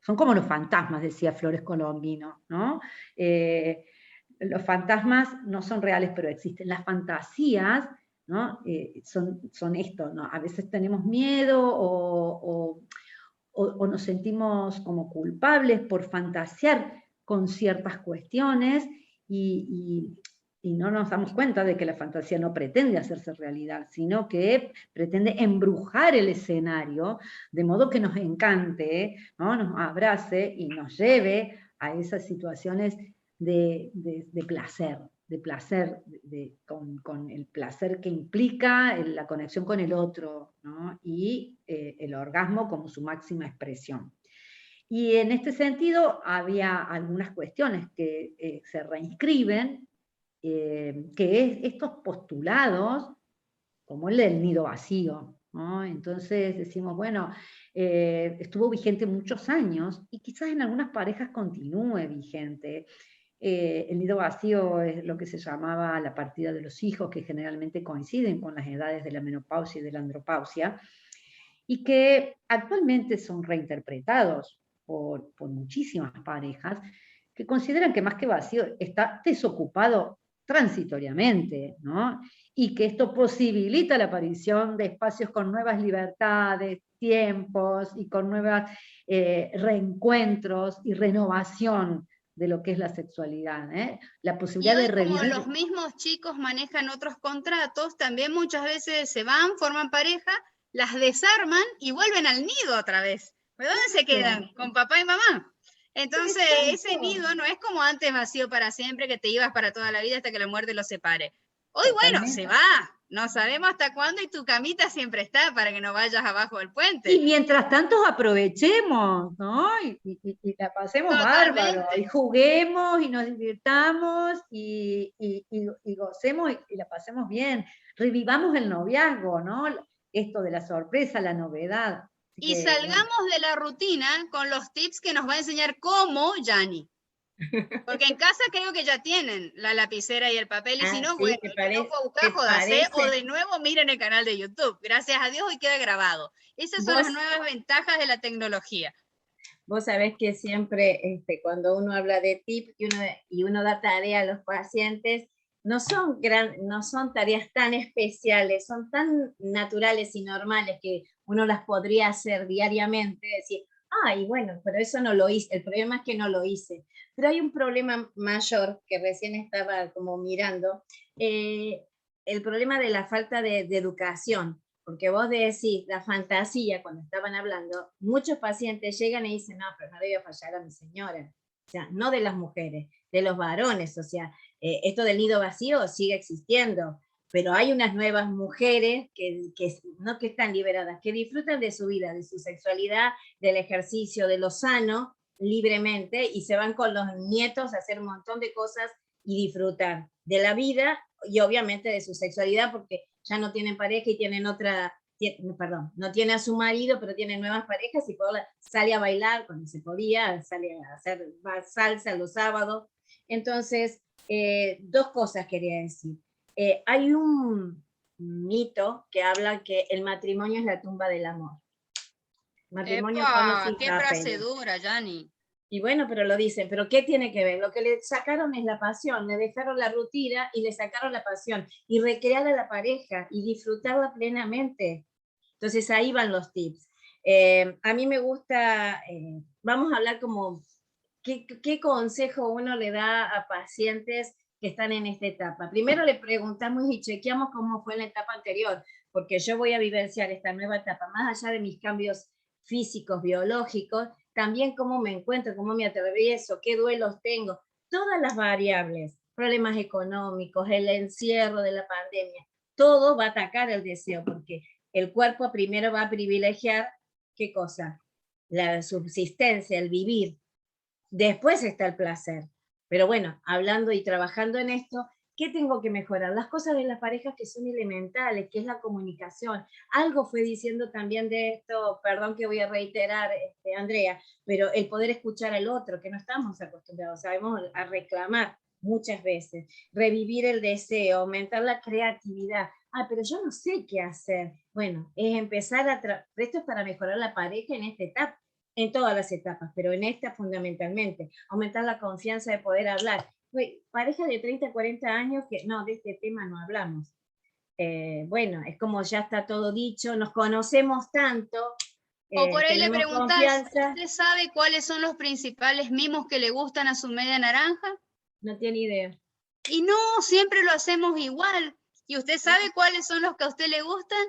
[SPEAKER 1] Son como los fantasmas, decía Flores Colombino, ¿no? Los fantasmas no son reales, pero existen. Las fantasías, ¿no? Son esto, ¿no? A veces tenemos miedo o nos sentimos como culpables por fantasear con ciertas cuestiones y no nos damos cuenta de que la fantasía no pretende hacerse realidad, sino que pretende embrujar el escenario, de modo que nos encante, ¿no? Nos abrace y nos lleve a esas situaciones de placer, con el placer que implica la conexión con el otro, ¿no? Y el orgasmo como su máxima expresión. Y en este sentido había algunas cuestiones que se reinscriben, que es estos postulados, como el del nido vacío, ¿no? Entonces decimos, bueno, estuvo vigente muchos años y quizás en algunas parejas continúe vigente. El nido vacío es lo que se llamaba la partida de los hijos, que generalmente coinciden con las edades de la menopausia y de la andropausia, y que actualmente son reinterpretados por muchísimas parejas que consideran que más que vacío está desocupado transitoriamente, ¿no? Y que esto posibilita la aparición de espacios con nuevas libertades, tiempos y con nuevos reencuentros y renovación de lo que es la sexualidad, la posibilidad de revivir.
[SPEAKER 4] Como los mismos chicos manejan otros contratos, también muchas veces se van, forman pareja, las desarman y vuelven al nido otra vez. ¿Pero dónde se quedan? Con papá y mamá. Entonces, ese nido no es como antes vacío para siempre, que te ibas para toda la vida hasta que la muerte los separe. Hoy, bueno, se va. No sabemos hasta cuándo y tu camita siempre está para que no vayas abajo del puente.
[SPEAKER 1] Y mientras tanto aprovechemos, ¿no? Y la pasemos bárbaro, y juguemos y nos divirtamos y gocemos y la pasemos bien. Revivamos el noviazgo, ¿no? Esto de la sorpresa, la novedad.
[SPEAKER 4] Y salgamos de la rutina con los tips que nos va a enseñar cómo Yani. Porque en casa creo que ya tienen la lapicera y el papel, y si no,
[SPEAKER 6] sí,
[SPEAKER 4] bueno, no puedo buscar, jodase, o de nuevo miren el canal de YouTube. Gracias a Dios hoy queda grabado. Esas son las nuevas ventajas de la tecnología.
[SPEAKER 6] Vos sabés que siempre cuando uno habla de tips y uno da tarea a los pacientes, no son tareas tan especiales, son tan naturales y normales que uno las podría hacer diariamente, decir, ay, bueno, pero eso no lo hice, el problema es que no lo hice. Pero hay un problema mayor que recién estaba como mirando. el problema de la falta de educación, porque vos decís, la fantasía, cuando estaban hablando, muchos pacientes llegan y dicen, no, pero no debe fallar a mi señora, o sea, no de las mujeres, de los varones, o sea, esto del nido vacío sigue existiendo, pero hay unas nuevas mujeres no que están liberadas, que disfrutan de su vida, de su sexualidad, del ejercicio, de lo sano, libremente, y se van con los nietos a hacer un montón de cosas y disfrutar de la vida y obviamente de su sexualidad, porque ya no tienen pareja y tienen perdón, no tiene a su marido, pero tiene nuevas parejas y sale a bailar cuando se podía, sale a hacer salsa los sábados. Entonces, dos cosas quería decir. Hay un mito que habla que el matrimonio es la tumba del amor. Matrimonio
[SPEAKER 4] ¡Epa! ¡Qué frase dura, Yani!
[SPEAKER 6] Y bueno, pero lo dicen, pero ¿qué tiene que ver? Lo que le sacaron es la pasión, le dejaron la rutina y le sacaron la pasión, y recrear a la pareja y disfrutarla plenamente. Entonces ahí van los tips. A mí me gusta, vamos a hablar como, ¿qué consejo uno le da a pacientes que están en esta etapa? Primero le preguntamos y chequeamos cómo fue en la etapa anterior, porque yo voy a vivenciar esta nueva etapa, más allá de mis cambios físicos, biológicos, también cómo me encuentro, cómo me atravieso, qué duelos tengo, todas las variables, problemas económicos, el encierro de la pandemia, todo va a atacar el deseo, porque el cuerpo primero va a privilegiar, ¿qué cosa? La subsistencia, el vivir. Después está el placer. Pero bueno, hablando y trabajando en esto, ¿qué tengo que mejorar? Las cosas de las parejas que son elementales, que es la comunicación. Algo fue diciendo también de esto, perdón que voy a reiterar, Andrea, pero el poder escuchar al otro, que no estamos acostumbrados, sabemos a reclamar muchas veces, revivir el deseo, aumentar la creatividad. Pero yo no sé qué hacer. Bueno, es empezar esto es para mejorar la pareja en esta etapa, en todas las etapas, pero en esta fundamentalmente, aumentar la confianza de poder hablar. Pareja de 30, 40 años que no, de este tema no hablamos. Bueno, es como ya está todo dicho, nos conocemos tanto.
[SPEAKER 4] O por ahí le preguntás,
[SPEAKER 6] confianza.
[SPEAKER 4] ¿usted sabe cuáles son los principales mimos que le gustan a su media naranja?
[SPEAKER 6] No tiene idea.
[SPEAKER 4] Y no, siempre lo hacemos igual. ¿Y usted sabe cuáles son los que a usted le gustan?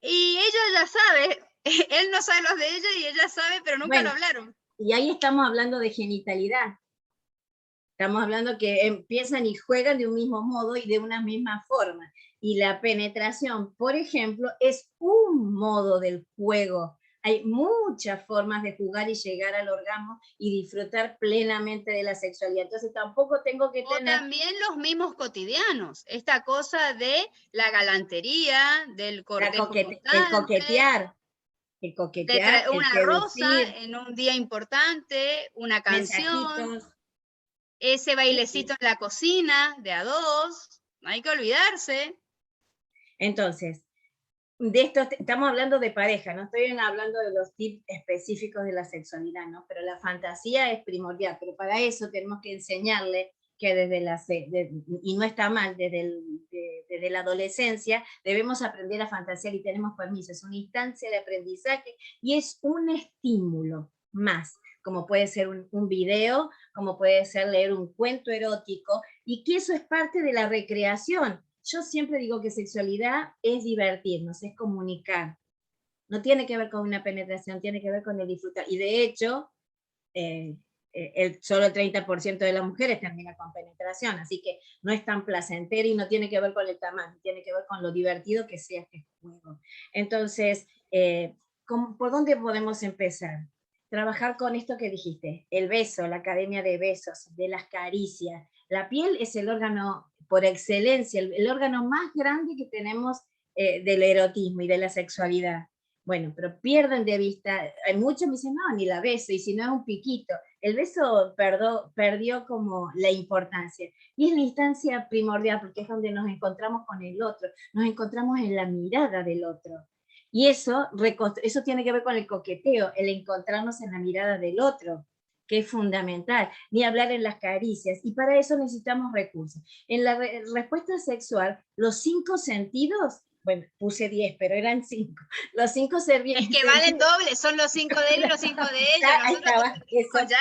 [SPEAKER 4] Y ella ya sabe. Él no sabe los de ella y ella sabe, pero nunca lo hablaron.
[SPEAKER 6] Y ahí estamos hablando de genitalidad. Estamos hablando que empiezan y juegan de un mismo modo y de una misma forma. Y la penetración, por ejemplo, es un modo del juego. Hay muchas formas de jugar y llegar al orgasmo y disfrutar plenamente de la sexualidad. Entonces tampoco tengo que tener...
[SPEAKER 4] O también los mimos cotidianos. Esta cosa de la galantería, del cortejo
[SPEAKER 6] el coquetear. El coquetear,
[SPEAKER 4] una rosa en un día importante, una canción, mensajitos. Ese bailecito en la cocina, de a dos, no hay que olvidarse.
[SPEAKER 6] Entonces, de esto estamos hablando de pareja, no estoy hablando de los tips específicos de la sexualidad, ¿no? Pero la fantasía es primordial, pero para eso tenemos que enseñarle que y no está mal, desde la adolescencia debemos aprender a fantasear y tenemos permiso, es una instancia de aprendizaje y es un estímulo más, como puede ser un video, como puede ser leer un cuento erótico, y que eso es parte de la recreación. Yo siempre digo que sexualidad es divertirnos, es comunicar. No tiene que ver con una penetración, tiene que ver con el disfrutar. Y de hecho, solo el 30% de las mujeres termina con penetración, así que no es tan placentero y no tiene que ver con el tamaño, tiene que ver con lo divertido que sea este juego. Entonces, ¿por dónde podemos empezar? Trabajar con esto que dijiste, el beso, la academia de besos, de las caricias. La piel es el órgano por excelencia, el órgano más grande que tenemos del erotismo y de la sexualidad. Bueno, pero pierden de vista, hay muchos me dicen, no, ni la beso, y si no es un piquito. El beso perdió como la importancia, y es la instancia primordial, porque es donde nos encontramos con el otro, nos encontramos en la mirada del otro. Y eso tiene que ver con el coqueteo, el encontrarnos en la mirada del otro, que es fundamental, ni hablar en las caricias, y para eso necesitamos recursos. En la respuesta sexual, los 5 sentidos bueno, puse 10, pero eran 5. Los 5 servían.
[SPEAKER 4] Es que valen doble, son los 5 de él y los 5 de ella.
[SPEAKER 6] Ahí estaba,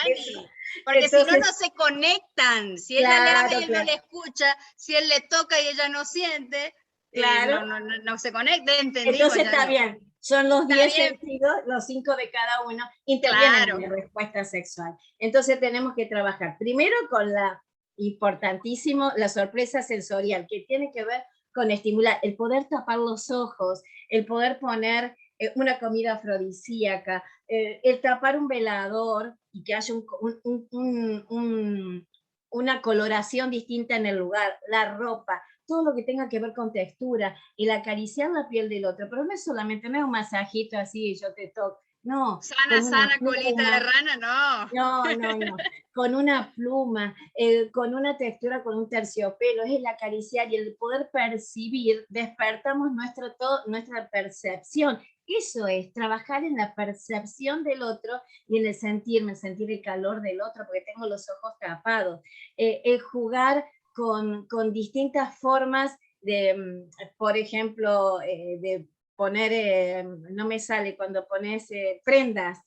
[SPEAKER 6] eso.
[SPEAKER 4] Porque
[SPEAKER 6] entonces,
[SPEAKER 4] si no, no se conectan. Si ella le habla y él no le escucha, si él le toca y ella no siente,
[SPEAKER 6] claro.
[SPEAKER 4] no se conecta, entendimos.
[SPEAKER 6] Entonces está bien, son los 10 sentidos, los 5 de cada uno intervienen en la respuesta sexual. Entonces tenemos que trabajar primero con importantísimo, la sorpresa sensorial, que tiene que ver con estimular, el poder tapar los ojos, el poder poner una comida afrodisíaca, el tapar un velador y que haya una coloración distinta en el lugar, la ropa, todo lo que tenga que ver con textura, el acariciar la piel del otro, pero no es solamente, no es un masajito así y yo te toco, no.
[SPEAKER 4] Sana colita de rana, no.
[SPEAKER 6] No, con una pluma, con una textura, con un terciopelo, es el acariciar y el poder percibir, despertamos nuestra percepción. Eso es, trabajar en la percepción del otro y en el sentir el calor del otro porque tengo los ojos tapados. El jugar con distintas formas de, por ejemplo, de poner, no me sale cuando pones prendas,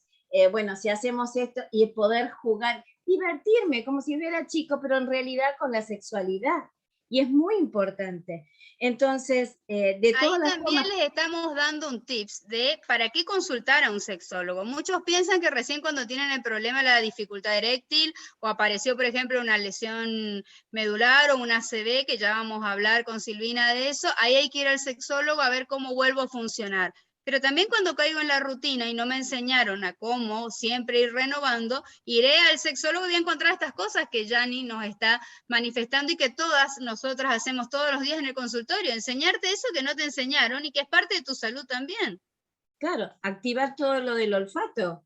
[SPEAKER 6] bueno, si hacemos esto y poder jugar, divertirme como si fuera chico, pero en realidad con la sexualidad. Y es muy importante. Entonces, de todas las
[SPEAKER 4] también
[SPEAKER 6] formas,
[SPEAKER 4] les estamos dando un tips de para qué consultar a un sexólogo. Muchos piensan que recién cuando tienen el problema de la dificultad eréctil o apareció, por ejemplo, una lesión medular o una ACV, que ya vamos a hablar con Silvina de eso, ahí hay que ir al sexólogo a ver cómo vuelvo a funcionar. Pero también cuando caigo en la rutina y no me enseñaron a cómo siempre ir renovando, iré al sexólogo y voy a encontrar estas cosas que Yanni nos está manifestando y que todas nosotras hacemos todos los días en el consultorio, enseñarte eso que no te enseñaron y que es parte de tu salud también.
[SPEAKER 6] Claro, activar todo lo del olfato.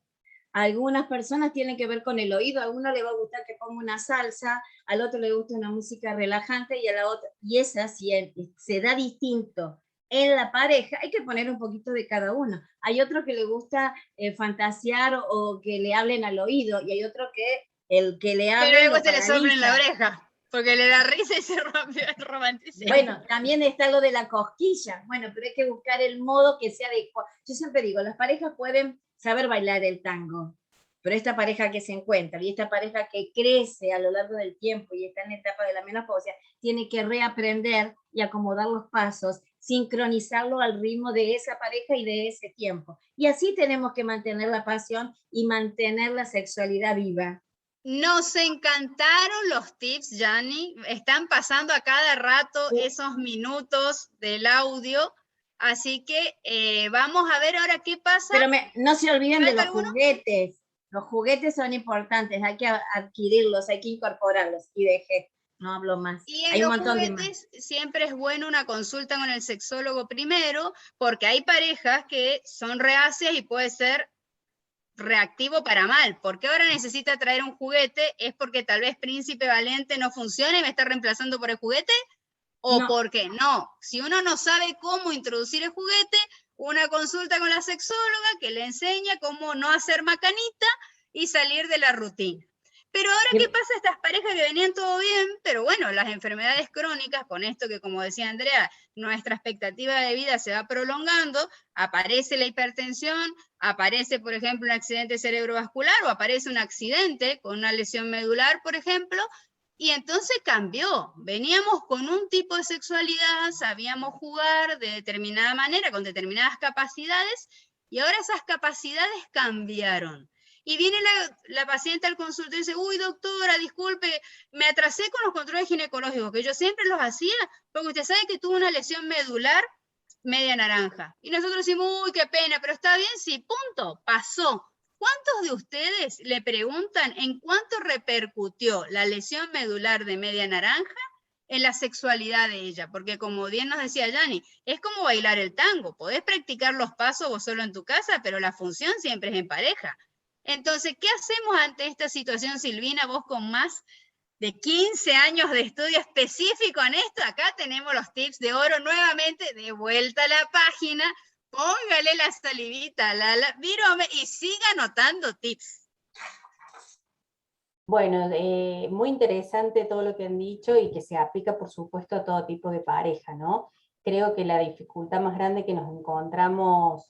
[SPEAKER 6] Algunas personas tienen que ver con el oído, a uno le va a gustar que ponga una salsa, al otro le gusta una música relajante y a la otra, y esa si se da distinto en la pareja, hay que poner un poquito de cada uno. Hay otro que le gusta fantasear o que le hablen al oído, y hay otro que el que le hable.
[SPEAKER 4] Pero luego se le soplen la oreja, porque le da risa y se rompió el romanticismo.
[SPEAKER 6] Bueno, también está lo de la cosquilla. Bueno, pero hay que buscar el modo que sea adecuado. Yo siempre digo, las parejas pueden saber bailar el tango, pero esta pareja que se encuentra y esta pareja que crece a lo largo del tiempo y está en la etapa de la menopausia, tiene que reaprender y acomodar los pasos, sincronizarlo al ritmo de esa pareja y de ese tiempo. Y así tenemos que mantener la pasión y mantener la sexualidad viva.
[SPEAKER 4] Nos encantaron los tips, Yanni. Están pasando a cada rato esos minutos del audio. Así que vamos a ver ahora qué pasa.
[SPEAKER 6] Pero no se olviden de los juguetes. Los juguetes son importantes, hay que adquirirlos, hay que incorporarlos. Y dejé, no hablo más.
[SPEAKER 4] Y en los juguetes siempre es bueno una consulta con el sexólogo primero, porque hay parejas que son reacias y puede ser reactivo para mal. ¿Por qué ahora necesita traer un juguete? ¿Es porque tal vez Príncipe Valente no funciona y me está reemplazando por el juguete? ¿O no? Porque no? Si uno no sabe cómo introducir el juguete, una consulta con la sexóloga que le enseña cómo no hacer macanita y salir de la rutina. Pero ahora, ¿qué pasa a estas parejas que venían todo bien? Pero bueno, las enfermedades crónicas, con esto que, como decía Andrea, nuestra expectativa de vida se va prolongando, aparece la hipertensión, aparece, por ejemplo, un accidente cerebrovascular o aparece un accidente con una lesión medular, por ejemplo, y entonces cambió. Veníamos con un tipo de sexualidad, sabíamos jugar de determinada manera, con determinadas capacidades, y ahora esas capacidades cambiaron. Y viene la paciente al consultorio y dice, uy, doctora, disculpe, me atrasé con los controles ginecológicos, que yo siempre los hacía, porque usted sabe que tuvo una lesión medular media naranja. Y nosotros decimos, uy, qué pena, pero está bien, sí, punto, pasó. ¿Cuántos de ustedes le preguntan en cuánto repercutió la lesión medular de media naranja en la sexualidad de ella? Porque como bien nos decía Yanni, es como bailar el tango. Podés practicar los pasos vos solo en tu casa, pero la función siempre es en pareja. Entonces, ¿qué hacemos ante esta situación, Silvina? Vos con más de 15 años de estudio específico en esto, acá tenemos los tips de oro nuevamente, de vuelta a la página, póngale la salivita, virome y siga anotando tips.
[SPEAKER 7] Bueno, muy interesante todo lo que han dicho y que se aplica, por supuesto, a todo tipo de pareja, ¿no? creo que la dificultad más grande que nos encontramos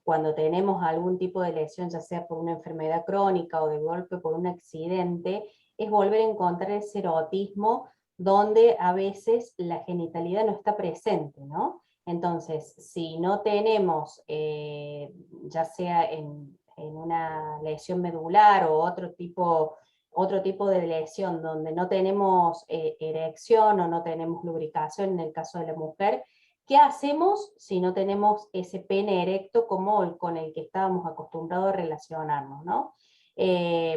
[SPEAKER 7] cuando tenemos algún tipo de lesión, ya sea por una enfermedad crónica o de golpe por un accidente, es volver a encontrar ese erotismo donde a veces la genitalidad no está presente, ¿no? Entonces, si no tenemos, ya sea en una lesión medular o otro tipo de lesión donde no tenemos erección o no tenemos lubricación en el caso de la mujer, ¿qué hacemos si no tenemos ese pene erecto como el con el que estábamos acostumbrados a relacionarnos, ¿no?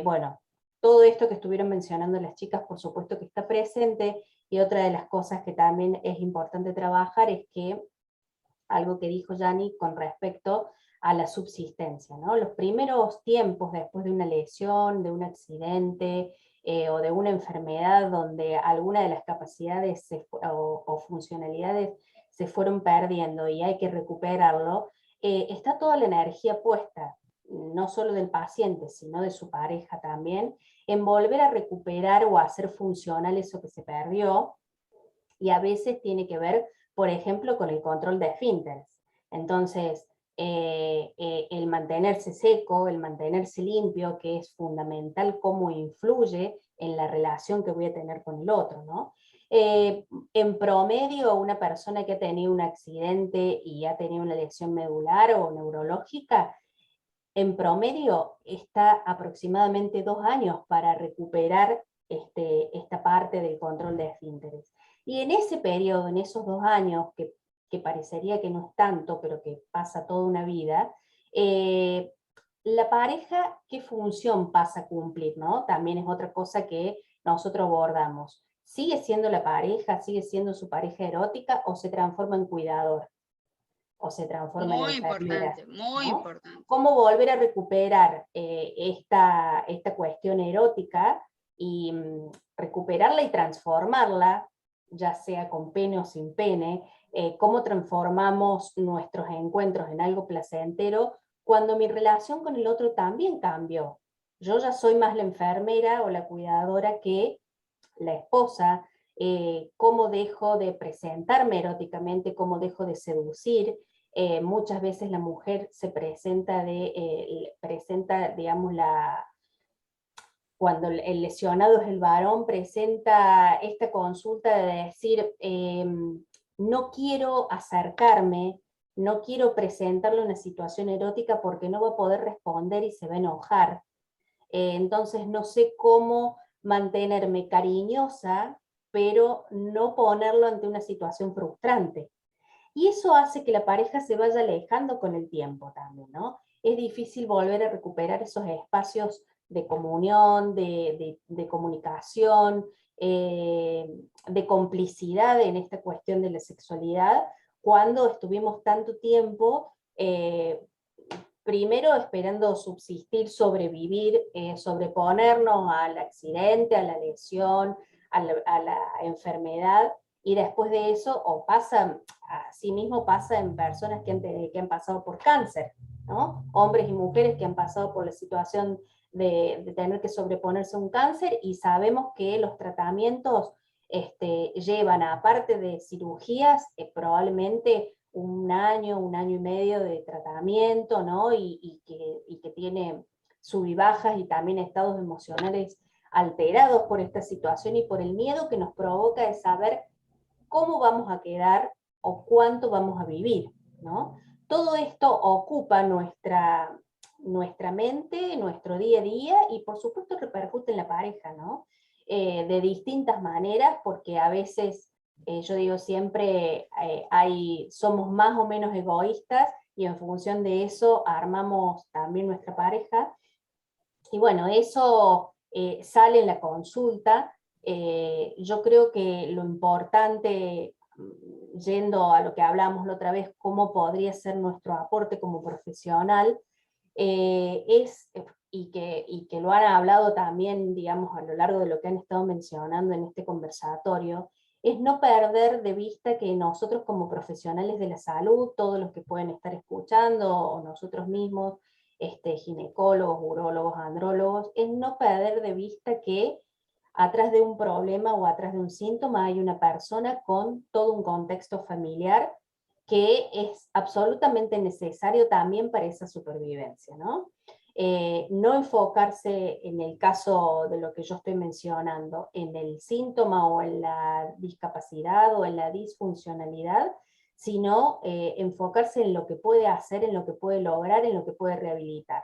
[SPEAKER 7] Bueno, todo esto que estuvieron mencionando las chicas, por supuesto que está presente, y otra de las cosas que también es importante trabajar es que, algo que dijo Yani con respecto a la subsistencia, ¿no? Los primeros tiempos después de una lesión, de un accidente o de una enfermedad donde alguna de las capacidades o funcionalidades se fueron perdiendo y hay que recuperarlo, está toda la energía puesta, no solo del paciente, sino de su pareja también, en volver a recuperar o a hacer funcional eso que se perdió, y a veces tiene que ver, por ejemplo, con el control de esfínteres. Entonces, el mantenerse seco, el mantenerse limpio, que es fundamental cómo influye en la relación que voy a tener con el otro, ¿no? En promedio, una persona que ha tenido un accidente y ha tenido una lesión medular o neurológica, en promedio está aproximadamente 2 años para recuperar esta parte del control de esfínteres. Y en ese periodo, en esos 2 años, que parecería que no es tanto, pero que pasa toda una vida, la pareja, ¿qué función pasa a cumplir, ¿no? También es otra cosa que nosotros abordamos. ¿Sigue siendo la pareja, sigue siendo su pareja erótica, o se transforma en cuidador? O se transforma en enfermera,
[SPEAKER 4] muy
[SPEAKER 7] ¿no?
[SPEAKER 4] importante.
[SPEAKER 7] ¿Cómo volver a recuperar esta cuestión erótica y recuperarla y transformarla, ya sea con pene o sin pene? ¿Cómo transformamos nuestros encuentros en algo placentero cuando mi relación con el otro también cambió? Yo ya soy más la enfermera o la cuidadora que la esposa. Cómo dejo de presentarme eróticamente, cómo dejo de seducir. Muchas veces la mujer se presenta, digamos, cuando el lesionado es el varón, presenta esta consulta de decir, no quiero acercarme, no quiero presentarle una situación erótica porque no va a poder responder y se va a enojar. Entonces no sé cómo mantenerme cariñosa, pero no ponerlo ante una situación frustrante. Y eso hace que la pareja se vaya alejando con el tiempo también, ¿no? Es difícil volver a recuperar esos espacios de comunión, de comunicación, de complicidad en esta cuestión de la sexualidad, cuando estuvimos tanto tiempo primero esperando subsistir, sobrevivir, sobreponernos al accidente, a la lesión, a la enfermedad, y después de eso, o pasa, así mismo pasa en personas que han pasado por cáncer, ¿no? Hombres y mujeres que han pasado por la situación de tener que sobreponerse a un cáncer, y sabemos que los tratamientos llevan, aparte de cirugías, probablemente un año y medio de tratamiento, ¿no? Y que tiene sub y bajas y también estados emocionales alterados por esta situación y por el miedo que nos provoca de saber cómo vamos a quedar o cuánto vamos a vivir, ¿no? Todo esto ocupa nuestra mente, nuestro día a día, y por supuesto repercute en la pareja, ¿no? De distintas maneras, porque a veces yo digo siempre, somos más o menos egoístas, y en función de eso armamos también nuestra pareja. Y bueno, eso sale en la consulta. Yo creo que lo importante, yendo a lo que hablamos la otra vez, cómo podría ser nuestro aporte como profesional, y que lo han hablado también, digamos, a lo largo de lo que han estado mencionando en este conversatorio, es no perder de vista que nosotros como profesionales de la salud, todos los que pueden estar escuchando, o nosotros mismos, ginecólogos, urólogos, andrólogos, es no perder de vista que atrás de un problema o atrás de un síntoma hay una persona con todo un contexto familiar que es absolutamente necesario también para esa supervivencia, ¿no? No enfocarse en el caso de lo que yo estoy mencionando, en el síntoma o en la discapacidad o en la disfuncionalidad, sino enfocarse en lo que puede hacer, en lo que puede lograr, en lo que puede rehabilitar.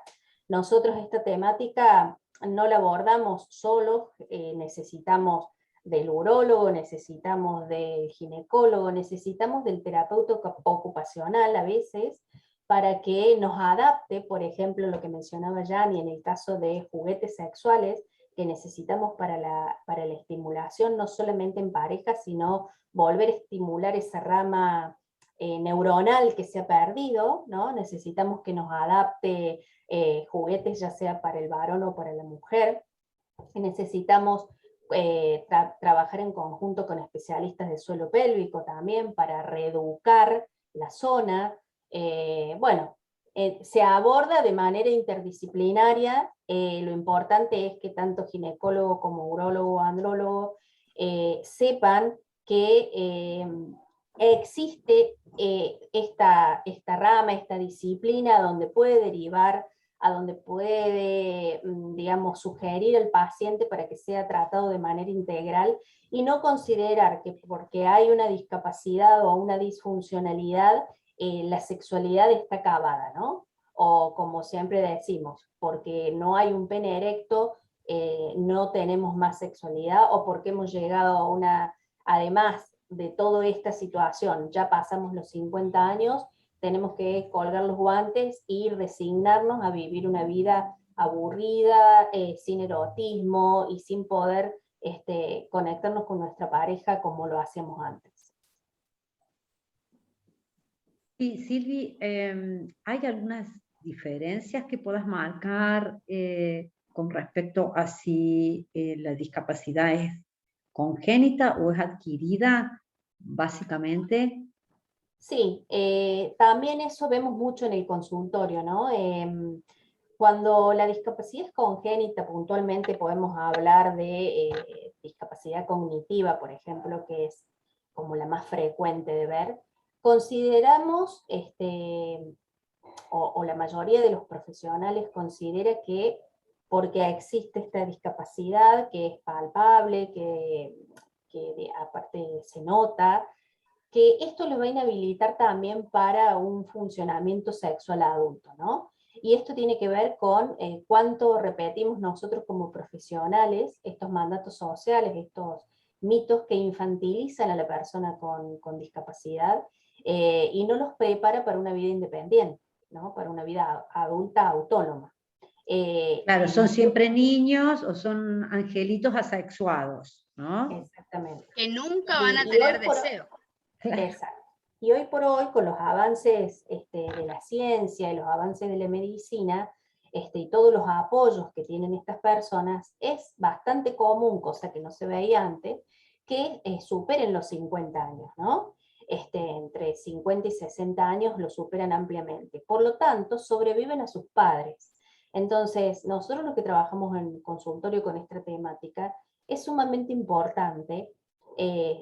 [SPEAKER 7] Nosotros esta temática no la abordamos solos, necesitamos del urólogo, necesitamos del ginecólogo, necesitamos del terapeuta ocupacional a veces, para que nos adapte, por ejemplo, lo que mencionaba Yani en el caso de juguetes sexuales, que necesitamos para la estimulación, no solamente en pareja, sino volver a estimular esa rama neuronal que se ha perdido, ¿no? Necesitamos que nos adapte juguetes ya sea para el varón o para la mujer. Necesitamos trabajar en conjunto con especialistas de suelo pélvico también para reeducar la zona. Bueno, se aborda de manera interdisciplinaria. Lo importante es que tanto ginecólogo como urólogo o andrólogo sepan que existe esta rama, esta disciplina donde puede derivar, a donde puede, digamos, sugerir al paciente para que sea tratado de manera integral y no considerar que porque hay una discapacidad o una disfuncionalidad, la sexualidad está acabada, ¿no? O como siempre decimos, porque no hay un pene erecto, no tenemos más sexualidad, o porque hemos llegado a una, además de toda esta situación, ya pasamos los 50 años, tenemos que colgar los guantes y resignarnos a vivir una vida aburrida, sin erotismo y sin poder conectarnos con nuestra pareja como lo hacíamos antes.
[SPEAKER 1] Sí, Silvi, ¿hay algunas diferencias que puedas marcar con respecto a si la discapacidad es congénita o es adquirida, básicamente?
[SPEAKER 7] Sí, también eso vemos mucho en el consultorio, ¿no? Cuando la discapacidad es congénita, puntualmente podemos hablar de discapacidad cognitiva, por ejemplo, que es como la más frecuente de ver. Consideramos, o la mayoría de los profesionales considera que porque existe esta discapacidad que es palpable, que aparte se nota, que esto lo va a inhabilitar también para un funcionamiento sexual adulto, ¿no? Y esto tiene que ver con cuánto repetimos nosotros como profesionales estos mandatos sociales, estos mitos que infantilizan a la persona con discapacidad y no los prepara para una vida independiente, ¿no? Para una vida adulta autónoma.
[SPEAKER 1] Claro, son siempre niños o son angelitos asexuados, ¿no?
[SPEAKER 7] Exactamente.
[SPEAKER 4] Que nunca van a tener deseo.
[SPEAKER 7] Exacto. Y hoy por hoy, con los avances de la ciencia y los avances de la medicina, y todos los apoyos que tienen estas personas, es bastante común, cosa que no se veía antes, que superen los 50 años, ¿no? Entre 50 y 60 años lo superan ampliamente. Por lo tanto, sobreviven a sus padres. Entonces, nosotros los que trabajamos en consultorio con esta temática, es sumamente importante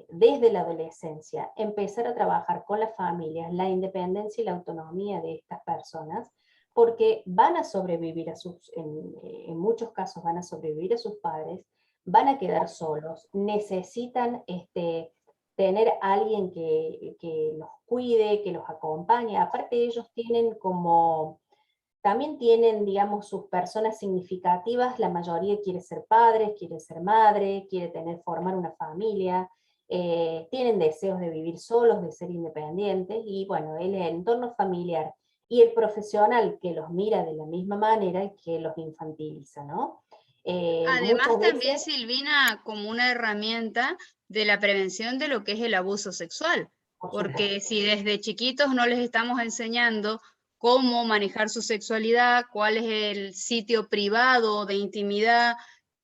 [SPEAKER 7] desde la adolescencia, empezar a trabajar con las familias, la independencia y la autonomía de estas personas, porque van a sobrevivir en muchos casos van a sobrevivir a sus padres, van a quedar solos, necesitan tener a alguien que los cuide, que los acompañe. Aparte ellos también tienen, digamos, sus personas significativas, la mayoría quiere ser padre, quiere ser madre, quiere formar una familia, tienen deseos de vivir solos, de ser independientes, y bueno, el entorno familiar y el profesional que los mira de la misma manera que los infantiliza, ¿no?
[SPEAKER 4] Además también, Silvina, como una herramienta de la prevención de lo que es el abuso sexual, porque si desde chiquitos no les estamos enseñando cómo manejar su sexualidad, cuál es el sitio privado de intimidad,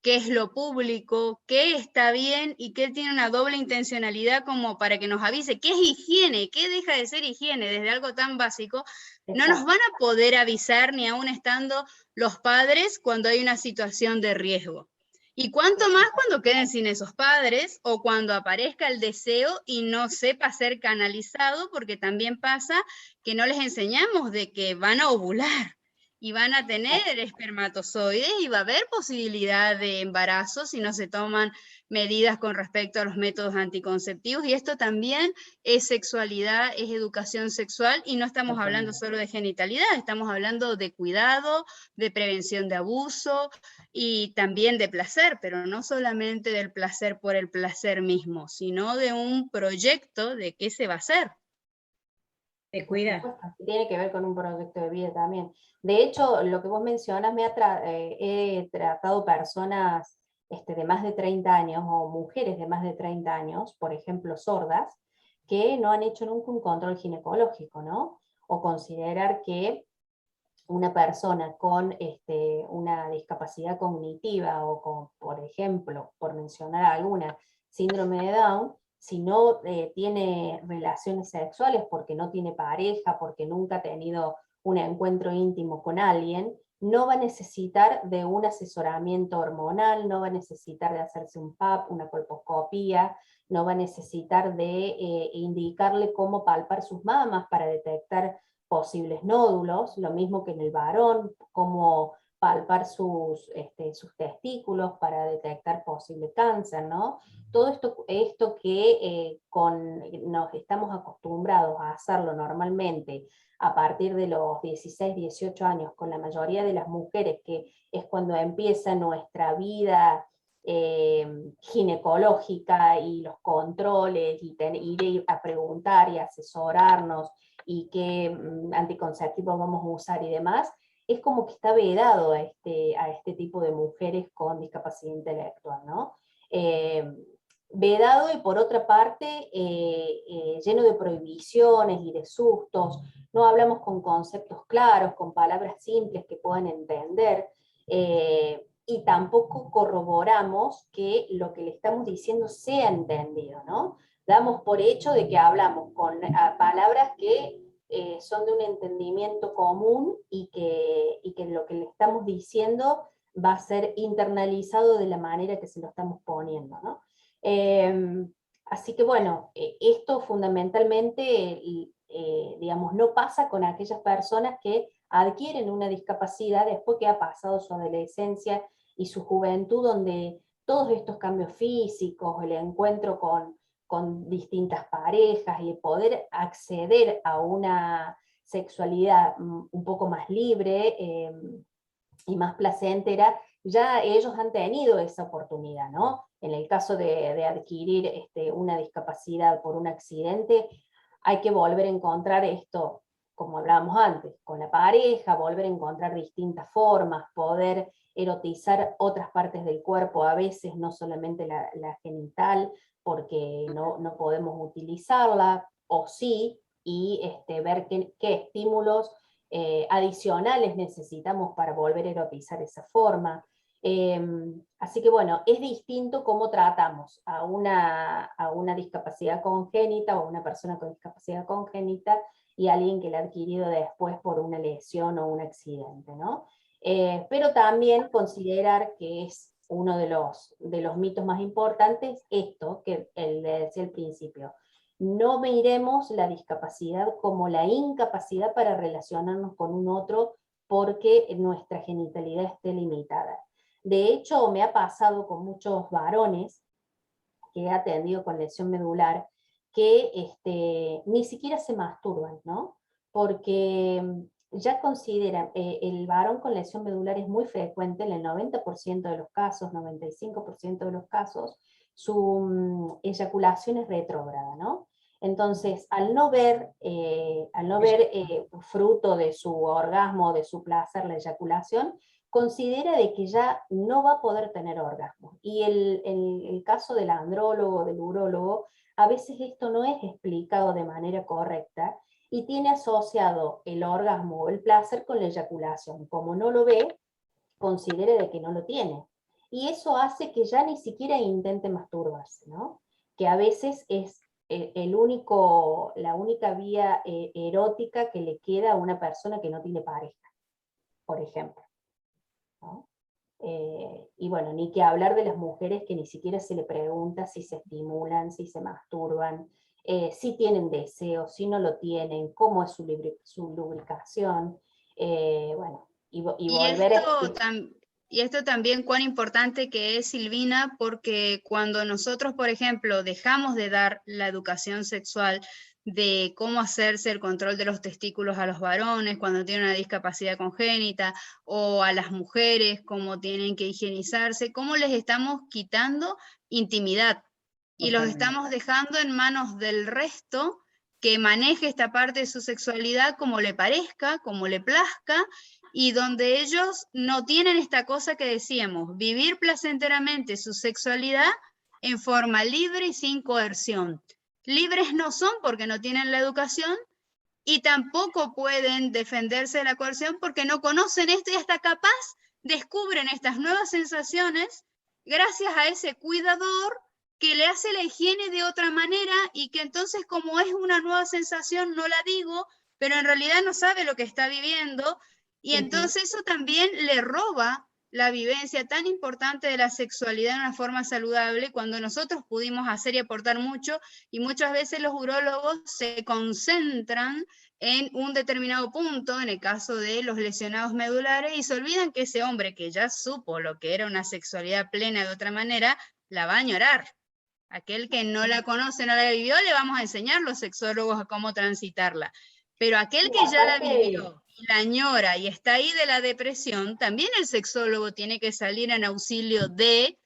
[SPEAKER 4] qué es lo público, qué está bien y qué tiene una doble intencionalidad como para que nos avise qué es higiene, qué deja de ser higiene desde algo tan básico. No nos van a poder avisar ni aún estando los padres cuando hay una situación de riesgo. Y cuánto más cuando queden sin esos padres o cuando aparezca el deseo y no sepa ser canalizado, porque también pasa que no les enseñamos de que van a ovular y van a tener espermatozoides y va a haber posibilidad de embarazo si no se toman medidas con respecto a los métodos anticonceptivos. Y esto también es sexualidad, es educación sexual, y no estamos hablando solo de genitalidad, estamos hablando de cuidado, de prevención de abuso y también de placer, pero no solamente del placer por el placer mismo, sino de un proyecto de qué se va a hacer.
[SPEAKER 6] Te cuida.
[SPEAKER 7] Tiene que ver con un proyecto de vida también. De hecho, lo que vos mencionas, he tratado personas de más de 30 años o mujeres de más de 30 años, por ejemplo, sordas, que no han hecho nunca un control ginecológico, ¿no? O considerar que una persona con una discapacidad cognitiva o con, por ejemplo, por mencionar alguna, síndrome de Down, si no tiene relaciones sexuales porque no tiene pareja, porque nunca ha tenido un encuentro íntimo con alguien, no va a necesitar de un asesoramiento hormonal, no va a necesitar de hacerse un PAP, una colposcopía, no va a necesitar de indicarle cómo palpar sus mamas para detectar posibles nódulos, lo mismo que en el varón, cómo palpar sus testículos para detectar posible cáncer, ¿no? Todo esto que nos estamos acostumbrados a hacerlo normalmente a partir de los 16, 18 años, con la mayoría de las mujeres, que es cuando empieza nuestra vida ginecológica y los controles, y ir a preguntar y asesorarnos, y qué anticonceptivos vamos a usar y demás, es como que está vedado a este tipo de mujeres con discapacidad intelectual, ¿no? Vedado, y por otra parte lleno de prohibiciones y de sustos, no hablamos con conceptos claros, con palabras simples que puedan entender, y tampoco corroboramos que lo que le estamos diciendo sea entendido, ¿no? Damos por hecho de que hablamos con palabras que son de un entendimiento común, y que lo que le estamos diciendo va a ser internalizado de la manera que se lo estamos poniendo, ¿no? Así que bueno, esto fundamentalmente, digamos, no pasa con aquellas personas que adquieren una discapacidad después que ha pasado su adolescencia y su juventud, donde todos estos cambios físicos, el encuentro con distintas parejas y poder acceder a una sexualidad un poco más libre y más placentera, ya ellos han tenido esa oportunidad, ¿no? En el caso de adquirir una discapacidad por un accidente, hay que volver a encontrar esto, como hablábamos antes, con la pareja, volver a encontrar distintas formas, poder erotizar otras partes del cuerpo, a veces no solamente la genital, porque no podemos utilizarla, o sí, y ver qué estímulos adicionales necesitamos para volver a erotizar esa forma. Así que bueno, es distinto cómo tratamos a una discapacidad congénita o a una persona con discapacidad congénita y a alguien que la ha adquirido después por una lesión o un accidente, ¿no? Pero también considerar que es uno de los mitos más importantes, esto que le decía al principio: no miremos la discapacidad como la incapacidad para relacionarnos con un otro porque nuestra genitalidad esté limitada. De hecho, me ha pasado con muchos varones que he atendido con lesión medular que ni siquiera se masturban, ¿no? Porque ya consideran, el varón con lesión medular es muy frecuente, en el 90% de los casos, 95% de los casos, su eyaculación es retrógrada, ¿no? Entonces, al no ver fruto de su orgasmo, de su placer, la eyaculación, considera de que ya no va a poder tener orgasmo. Y el caso del andrólogo, del urólogo, a veces esto no es explicado de manera correcta y tiene asociado el orgasmo o el placer con la eyaculación. Como no lo ve, considera de que no lo tiene. Y eso hace que ya ni siquiera intente masturbarse, ¿no? Que a veces es la única vía erótica que le queda a una persona que no tiene pareja, por ejemplo, ¿no? Y bueno, ni que hablar de las mujeres que ni siquiera se le pregunta si se estimulan, si se masturban, si tienen deseo, si no lo tienen, cómo es su lubricación, bueno, y
[SPEAKER 4] Y
[SPEAKER 7] volver a...
[SPEAKER 4] y esto también cuán importante que es, Silvina, porque cuando nosotros, por ejemplo, dejamos de dar la educación sexual de cómo hacerse el control de los testículos a los varones cuando tienen una discapacidad congénita, o a las mujeres cómo tienen que higienizarse, cómo les estamos quitando intimidad y los estamos dejando en manos del resto que maneje esta parte de su sexualidad como le parezca, como le plazca, y donde ellos no tienen esta cosa que decíamos, vivir placenteramente su sexualidad en forma libre y sin coerción. Libres no son porque no tienen la educación y tampoco pueden defenderse de la coerción porque no conocen esto y hasta capaz descubren estas nuevas sensaciones gracias a ese cuidador que le hace la higiene de otra manera y que entonces como es una nueva sensación no la digo, pero en realidad no sabe lo que está viviendo y entonces eso también le roba la vivencia tan importante de la sexualidad de una forma saludable cuando nosotros pudimos hacer y aportar mucho y muchas veces los urólogos se concentran en un determinado punto, en el caso de los lesionados medulares, y se olvidan que ese hombre que ya supo lo que era una sexualidad plena de otra manera, la va a añorar. Aquel que no la conoce, no la vivió, le vamos a enseñar los sexólogos a cómo transitarla. Pero aquel que ya la vivió y la añora y está ahí de la depresión, también el sexólogo tiene que salir en auxilio de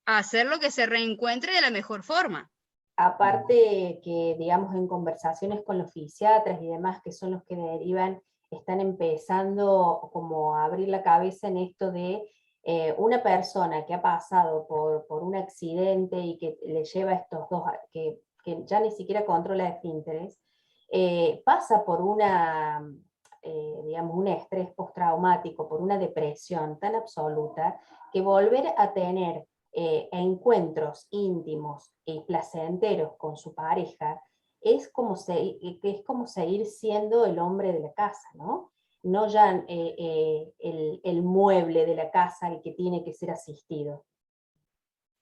[SPEAKER 4] hacer lo que se reencuentre de la mejor forma.
[SPEAKER 7] Aparte que, digamos, en conversaciones con los fisiatras y demás, que son los que derivan, están empezando como a abrir la cabeza en esto de una persona que ha pasado por un accidente y que le lleva estos dos, que ya ni siquiera controla esfínteres, pasa por una, digamos, un estrés postraumático, por una depresión tan absoluta, que volver a tener encuentros íntimos y placenteros con su pareja es como seguir siendo el hombre de la casa, ¿no? No ya el mueble de la casa el que tiene que ser asistido,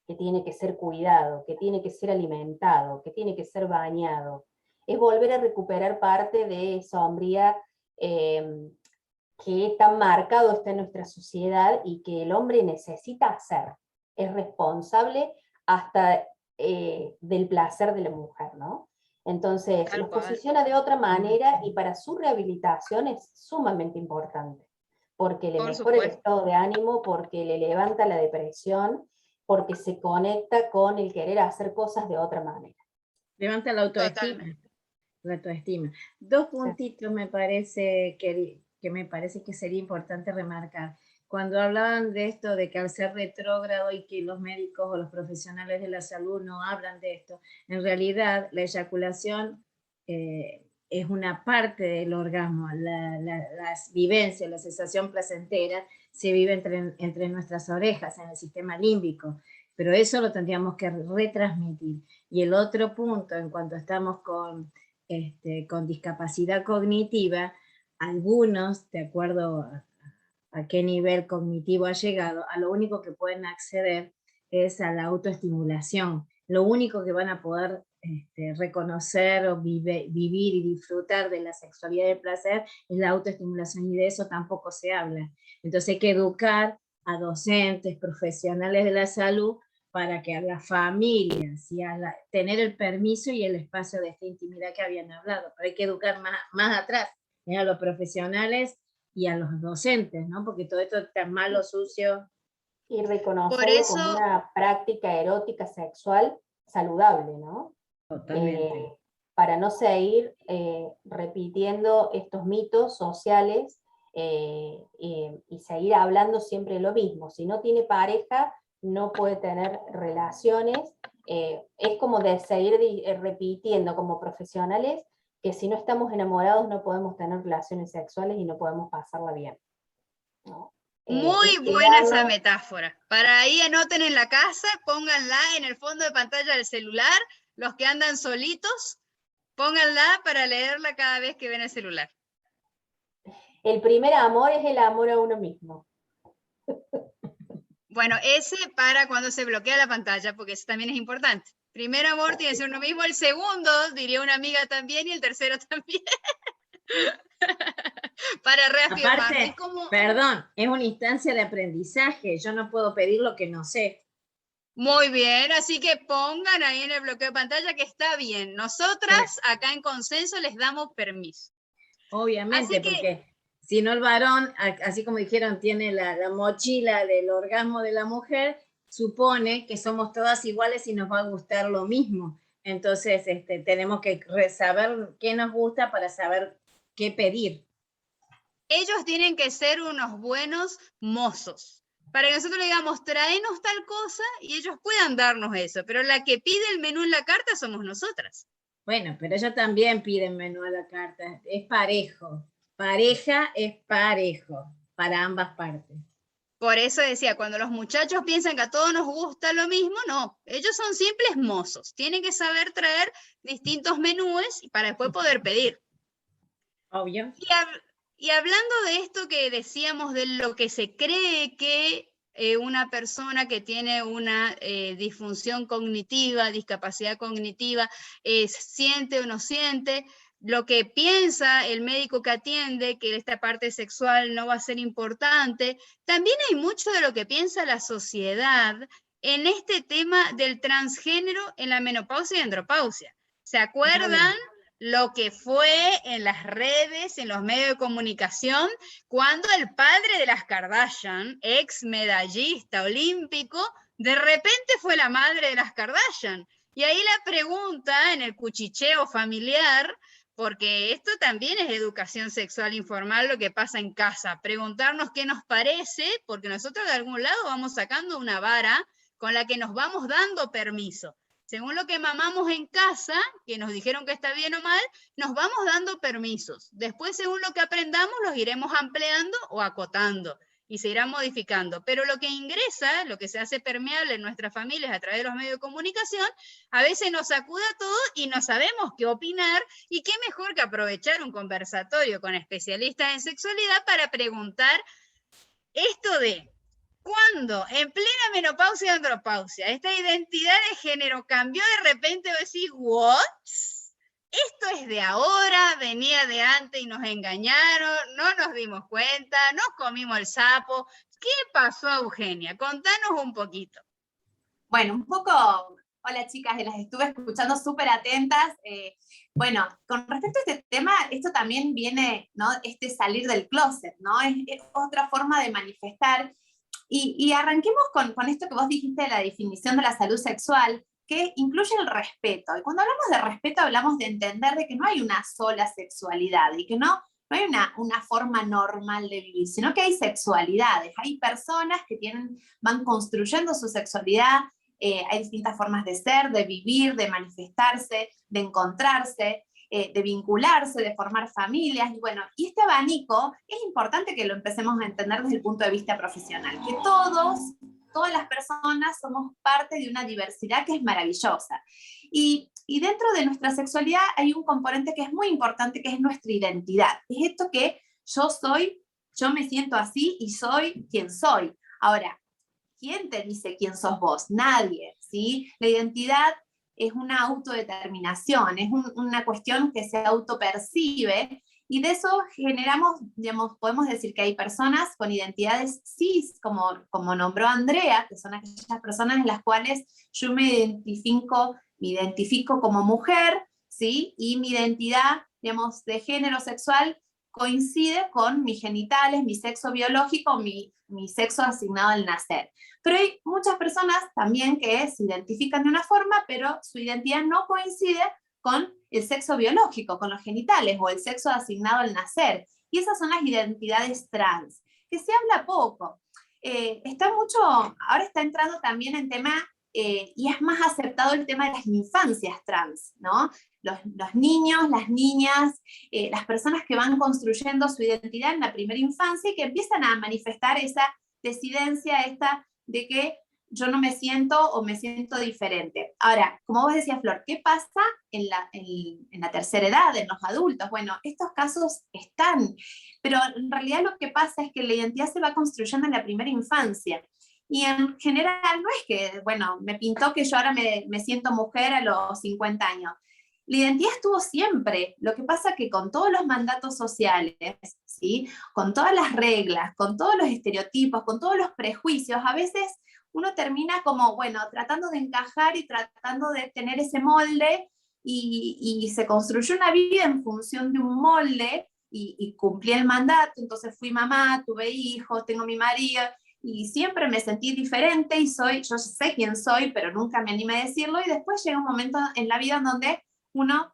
[SPEAKER 7] que tiene que ser cuidado, que tiene que ser alimentado, que tiene que ser bañado. Es volver a recuperar parte de esa hombría que tan marcado está en nuestra sociedad y que el hombre necesita hacer. Es responsable hasta del placer de la mujer, ¿no? Entonces, los posiciona de otra manera y para su rehabilitación es sumamente importante, porque le mejora el estado de ánimo, porque le levanta la depresión, porque se conecta con el querer hacer cosas de otra manera.
[SPEAKER 6] Levanta la autoestima. La autoestima. Dos puntitos me parece que me parece que sería importante remarcar. Cuando hablaban de esto, de que al ser retrógrado y que los médicos o los profesionales de la salud no hablan de esto, en realidad la eyaculación es una parte del orgasmo, las vivencias, la sensación placentera se vive entre nuestras orejas, en el sistema límbico, pero eso lo tendríamos que retransmitir. Y el otro punto, en cuanto estamos con discapacidad cognitiva, algunos, de acuerdo a qué nivel cognitivo ha llegado, a lo único que pueden acceder es a la autoestimulación. Lo único que van a poder reconocer o vivir y disfrutar de la sexualidad y del placer es la autoestimulación, y de eso tampoco se habla. Entonces hay que educar a docentes, profesionales de la salud, para que a las familias y tener el permiso y el espacio de esta intimidad que habían hablado. Pero hay que educar más atrás, a los profesionales y a los docentes, ¿no? Porque todo esto está malo, sucio.
[SPEAKER 7] Y reconocerlo como una práctica erótica sexual saludable, ¿no?
[SPEAKER 6] Totalmente.
[SPEAKER 7] Para no seguir repitiendo estos mitos sociales y seguir hablando siempre lo mismo. Si no tiene pareja, no puede tener relaciones. Es como de seguir repitiendo como profesionales que si no estamos enamorados no podemos tener relaciones sexuales y no podemos pasarla bien, ¿no?
[SPEAKER 4] Muy buena esa metáfora. Para ahí anoten en la casa, pónganla en el fondo de pantalla del celular. Los que andan solitos, pónganla para leerla cada vez que ven el celular.
[SPEAKER 7] El primer amor es el amor a uno mismo.
[SPEAKER 4] Bueno, ese para cuando se bloquea la pantalla, porque eso también es importante. Primer amor tiene que ser uno mismo, el segundo, diría una amiga también, y el tercero también. Para reafirmar.
[SPEAKER 6] Aparte,
[SPEAKER 4] Es como...
[SPEAKER 6] perdón, es una instancia de aprendizaje, yo no puedo pedir lo que no sé.
[SPEAKER 4] Muy bien, así que pongan ahí en el bloqueo de pantalla que está bien. Nosotras acá en Consenso les damos permiso.
[SPEAKER 6] Obviamente,
[SPEAKER 4] Así que,
[SPEAKER 6] porque si no el varón, así como dijeron, tiene la mochila del orgasmo de la mujer, supone que somos todas iguales y nos va a gustar lo mismo. Entonces, tenemos que saber qué nos gusta para saber qué pedir.
[SPEAKER 4] ellos tienen que ser unos buenos mozos. Para que nosotros le digamos, tráenos tal cosa, y ellos puedan darnos eso. Pero la que pide el menú en la carta somos nosotras.
[SPEAKER 6] Bueno, pero ellos también piden menú a la carta. Es parejo. Pareja es parejo para ambas partes.
[SPEAKER 4] Por eso decía, cuando los muchachos piensan que a todos nos gusta lo mismo, no. Ellos son simples mozos. Tienen que saber traer distintos menúes para después poder pedir.
[SPEAKER 6] Obvio.
[SPEAKER 4] Y hablando de esto que decíamos, de lo que se cree que una persona que tiene una disfunción cognitiva, discapacidad cognitiva, siente o no siente, lo que piensa el médico que atiende, que esta parte sexual no va a ser importante, también hay mucho de lo que piensa la sociedad en este tema del transgénero en la menopausia y andropausia. ¿Se acuerdan lo que fue en las redes, en los medios de comunicación, cuando el padre de las Kardashian, ex medallista olímpico, de repente fue la madre de las Kardashian? Y ahí la pregunta en el cuchicheo familiar, porque esto también es educación sexual informal, lo que pasa en casa, preguntarnos qué nos parece, porque nosotros de algún lado vamos sacando una vara con la que nos vamos dando permiso. Según lo que mamamos en casa, que nos dijeron que está bien o mal, nos vamos dando permisos. Después, según lo que aprendamos, los iremos ampliando o acotando y se irán modificando. Pero lo que ingresa, lo que se hace permeable en nuestras familias a través de los medios de comunicación, a veces nos sacude a todos y no sabemos qué opinar, y qué mejor que aprovechar un conversatorio con especialistas en sexualidad para preguntar esto de cuando en plena menopausia y andropausia esta identidad de género cambió de repente, vos decís, ¿what? Esto es de ahora, venía de antes y nos engañaron, no nos dimos cuenta, nos comimos el sapo. ¿Qué pasó, Eugenia? Contanos un poquito.
[SPEAKER 5] Bueno, un poco, hola chicas, las estuve escuchando súper atentas. Bueno, con respecto a este tema, esto también viene, ¿no? Salir del closet, ¿no? Es otra forma de manifestar. Y arranquemos con esto que vos dijiste de la definición de la salud sexual, que incluye el respeto. Y cuando hablamos de respeto, hablamos de entender de que no hay una sola sexualidad y que no hay una forma normal de vivir, sino que hay sexualidades, hay personas que van construyendo su sexualidad, hay distintas formas de ser, de vivir, de manifestarse, de encontrarse, de vincularse, de formar familias, y bueno, y este abanico es importante que lo empecemos a entender desde el punto de vista profesional, que todas las personas somos parte de una diversidad que es maravillosa. Y dentro de nuestra sexualidad hay un componente que es muy importante, que es nuestra identidad. Es esto que yo me siento así y soy quien soy. Ahora, ¿quién te dice quién sos vos? Nadie, ¿sí? La identidad es una autodeterminación, es una cuestión que se autopercibe, y de eso generamos, digamos, podemos decir que hay personas con identidades cis, como nombró Andrea, que son aquellas personas en las cuales yo me identifico como mujer, ¿sí? Y mi identidad, digamos, de género sexual coincide con mis genitales, mi sexo biológico, mi sexo asignado al nacer. Pero hay muchas personas también que se identifican de una forma, pero su identidad no coincide con el sexo biológico, con los genitales o el sexo asignado al nacer. Y esas son las identidades trans, que se habla poco. Ahora está entrando también en tema, y es más aceptado el tema de las infancias trans, ¿no? Los niños, las niñas, las personas que van construyendo su identidad en la primera infancia y que empiezan a manifestar esa disidencia de que yo no me siento o me siento diferente. Ahora, como vos decías, Flor, ¿qué pasa en la tercera edad, en los adultos? Bueno, estos casos están, pero en realidad lo que pasa es que la identidad se va construyendo en la primera infancia. Y en general no es que, bueno, me pintó que yo ahora me siento mujer a los 50 años. La identidad estuvo siempre. Lo que pasa que con todos los mandatos sociales, ¿sí? Con todas las reglas, con todos los estereotipos, con todos los prejuicios, a veces uno termina como, bueno, tratando de encajar y tratando de tener ese molde, y se construyó una vida en función de un molde, y cumplí el mandato. Entonces fui mamá, tuve hijos, tengo mi marido, y siempre me sentí diferente, y yo sé quién soy, pero nunca me animé a decirlo, y después llega un momento en la vida en donde uno,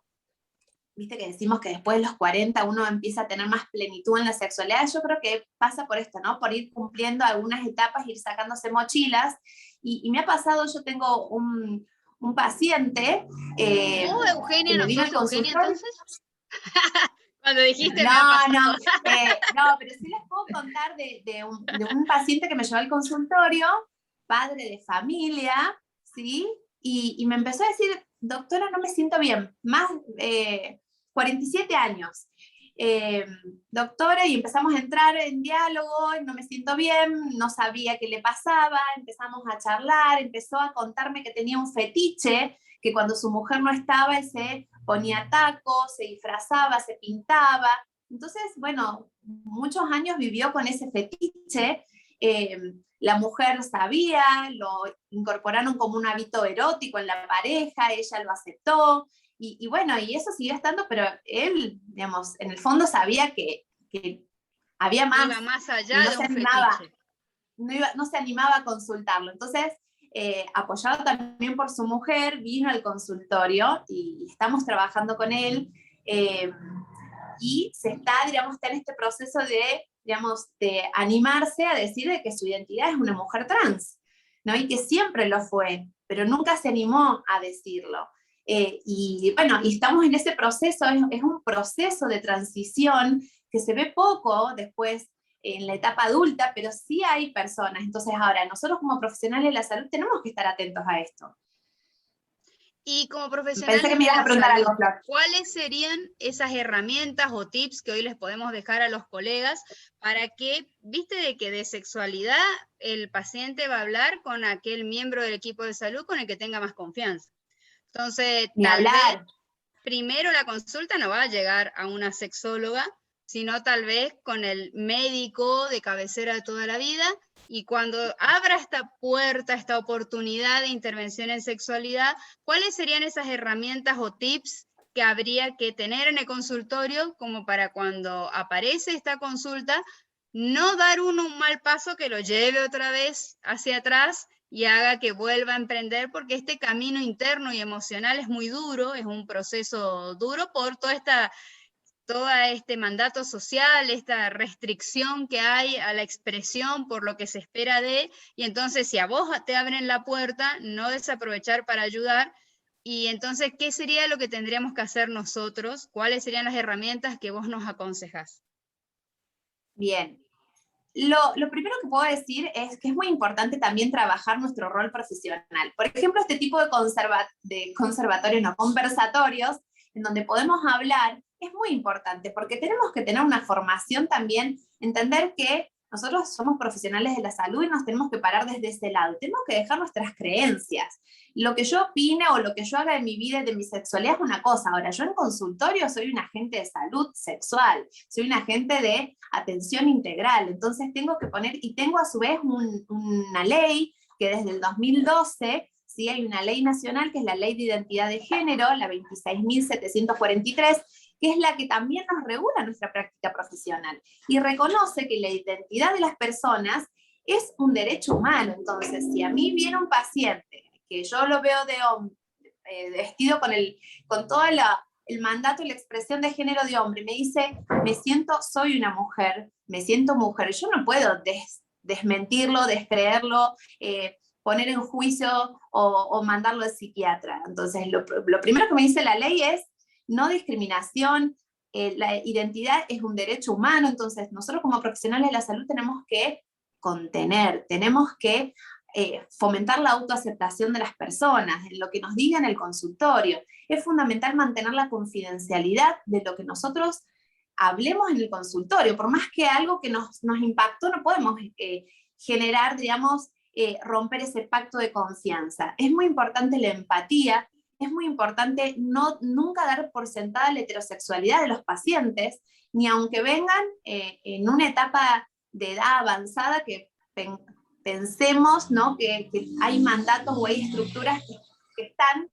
[SPEAKER 5] viste que decimos que después de los 40 uno empieza a tener más plenitud en la sexualidad. Yo creo que pasa por esto, ¿no? Por ir cumpliendo algunas etapas, ir sacándose mochilas, y me ha pasado, yo tengo un paciente
[SPEAKER 4] Eugenia,
[SPEAKER 5] que me
[SPEAKER 4] ¿no
[SPEAKER 5] vino
[SPEAKER 4] sos
[SPEAKER 5] al
[SPEAKER 4] Eugenia
[SPEAKER 5] consultorio.
[SPEAKER 4] entonces? Cuando dijiste
[SPEAKER 5] No,
[SPEAKER 4] me ha pasado.
[SPEAKER 5] no, pero sí les puedo contar de un paciente que me llevó al consultorio, padre de familia, ¿sí? Y me empezó a decir, doctora, no me siento bien, más 47 años. Doctora, y empezamos a entrar en diálogo, no me siento bien, no sabía qué le pasaba, empezamos a charlar, empezó a contarme que tenía un fetiche, que cuando su mujer no estaba, él se ponía tacos, se disfrazaba, se pintaba. Entonces, bueno, muchos años vivió con ese fetiche. La mujer sabía, lo incorporaron como un hábito erótico en la pareja, ella lo aceptó, y bueno, y eso siguió estando, pero él, digamos, en el fondo sabía que había más.
[SPEAKER 4] Iba más allá
[SPEAKER 5] y no
[SPEAKER 4] de
[SPEAKER 5] se
[SPEAKER 4] un
[SPEAKER 5] animaba,
[SPEAKER 4] fetiche.
[SPEAKER 5] no se animaba a consultarlo. Entonces, apoyado también por su mujer, vino al consultorio, y estamos trabajando con él, y está en este proceso de animarse a decir de que su identidad es una mujer trans, ¿no? Y que siempre lo fue, pero nunca se animó a decirlo. Y bueno, y estamos en ese proceso, es un proceso de transición que se ve poco después en la etapa adulta, pero sí hay personas. Entonces ahora, nosotros como profesionales de la salud tenemos que estar atentos a esto.
[SPEAKER 4] Y como profesionales
[SPEAKER 5] Pensé que me
[SPEAKER 4] de
[SPEAKER 5] ibas a
[SPEAKER 4] la
[SPEAKER 5] preguntar
[SPEAKER 4] salud,
[SPEAKER 5] algo, Flor.
[SPEAKER 4] ¿cuáles serían esas herramientas o tips que hoy les podemos dejar a los colegas para que, viste de que de sexualidad el paciente va a hablar con aquel miembro del equipo de salud con el que tenga más confianza? Entonces,
[SPEAKER 5] Ni
[SPEAKER 4] tal vez
[SPEAKER 5] hablar.
[SPEAKER 4] primero la consulta no va a llegar a una sexóloga, sino tal vez con el médico de cabecera de toda la vida, y cuando abra esta puerta, esta oportunidad de intervención en sexualidad, ¿cuáles serían esas herramientas o tips que habría que tener en el consultorio como para cuando aparece esta consulta, no dar uno un mal paso que lo lleve otra vez hacia atrás y haga que vuelva a emprender, porque este camino interno y emocional es muy duro, es un proceso duro por todo este mandato social, esta restricción que hay a la expresión por lo que se espera y entonces si a vos te abren la puerta, no desaprovechar para ayudar. Y entonces, ¿qué sería lo que tendríamos que hacer nosotros? ¿Cuáles serían las herramientas que vos nos aconsejás?
[SPEAKER 5] Bien. Lo primero que puedo decir es que es muy importante también trabajar nuestro rol profesional. Por ejemplo, este tipo de conservatorios, no, conversatorios, en donde podemos hablar, es muy importante, porque tenemos que tener una formación también, entender que nosotros somos profesionales de la salud y nos tenemos que parar desde ese lado. Tenemos que dejar nuestras creencias. Lo que yo opine o lo que yo haga en mi vida y de mi sexualidad es una cosa. Ahora, yo en consultorio soy un agente de salud sexual, soy un agente de atención integral. Entonces tengo que poner, y tengo a su vez una ley que desde el 2012, ¿sí? Hay una ley nacional que es la Ley de Identidad de Género, la 26.743, que es la que también nos regula nuestra práctica profesional y reconoce que la identidad de las personas es un derecho humano. Entonces, si a mí viene un paciente que yo lo veo de hombre, vestido con todo el mandato y la expresión de género de hombre, me dice, soy una mujer, me siento mujer, yo no puedo desmentirlo, descreerlo, poner en juicio o mandarlo al psiquiatra. Entonces, lo primero que me dice la ley es no discriminación, la identidad es un derecho humano. Entonces nosotros como profesionales de la salud tenemos que contener, tenemos que fomentar la autoaceptación de las personas, en lo que nos diga en el consultorio. Es fundamental mantener la confidencialidad de lo que nosotros hablemos en el consultorio, por más que algo que nos impactó, no podemos generar, digamos, romper ese pacto de confianza. Es muy importante la empatía, es muy importante nunca dar por sentada la heterosexualidad de los pacientes, ni aunque vengan en una etapa de edad avanzada que pensemos, ¿no?, que hay mandatos o hay estructuras que están,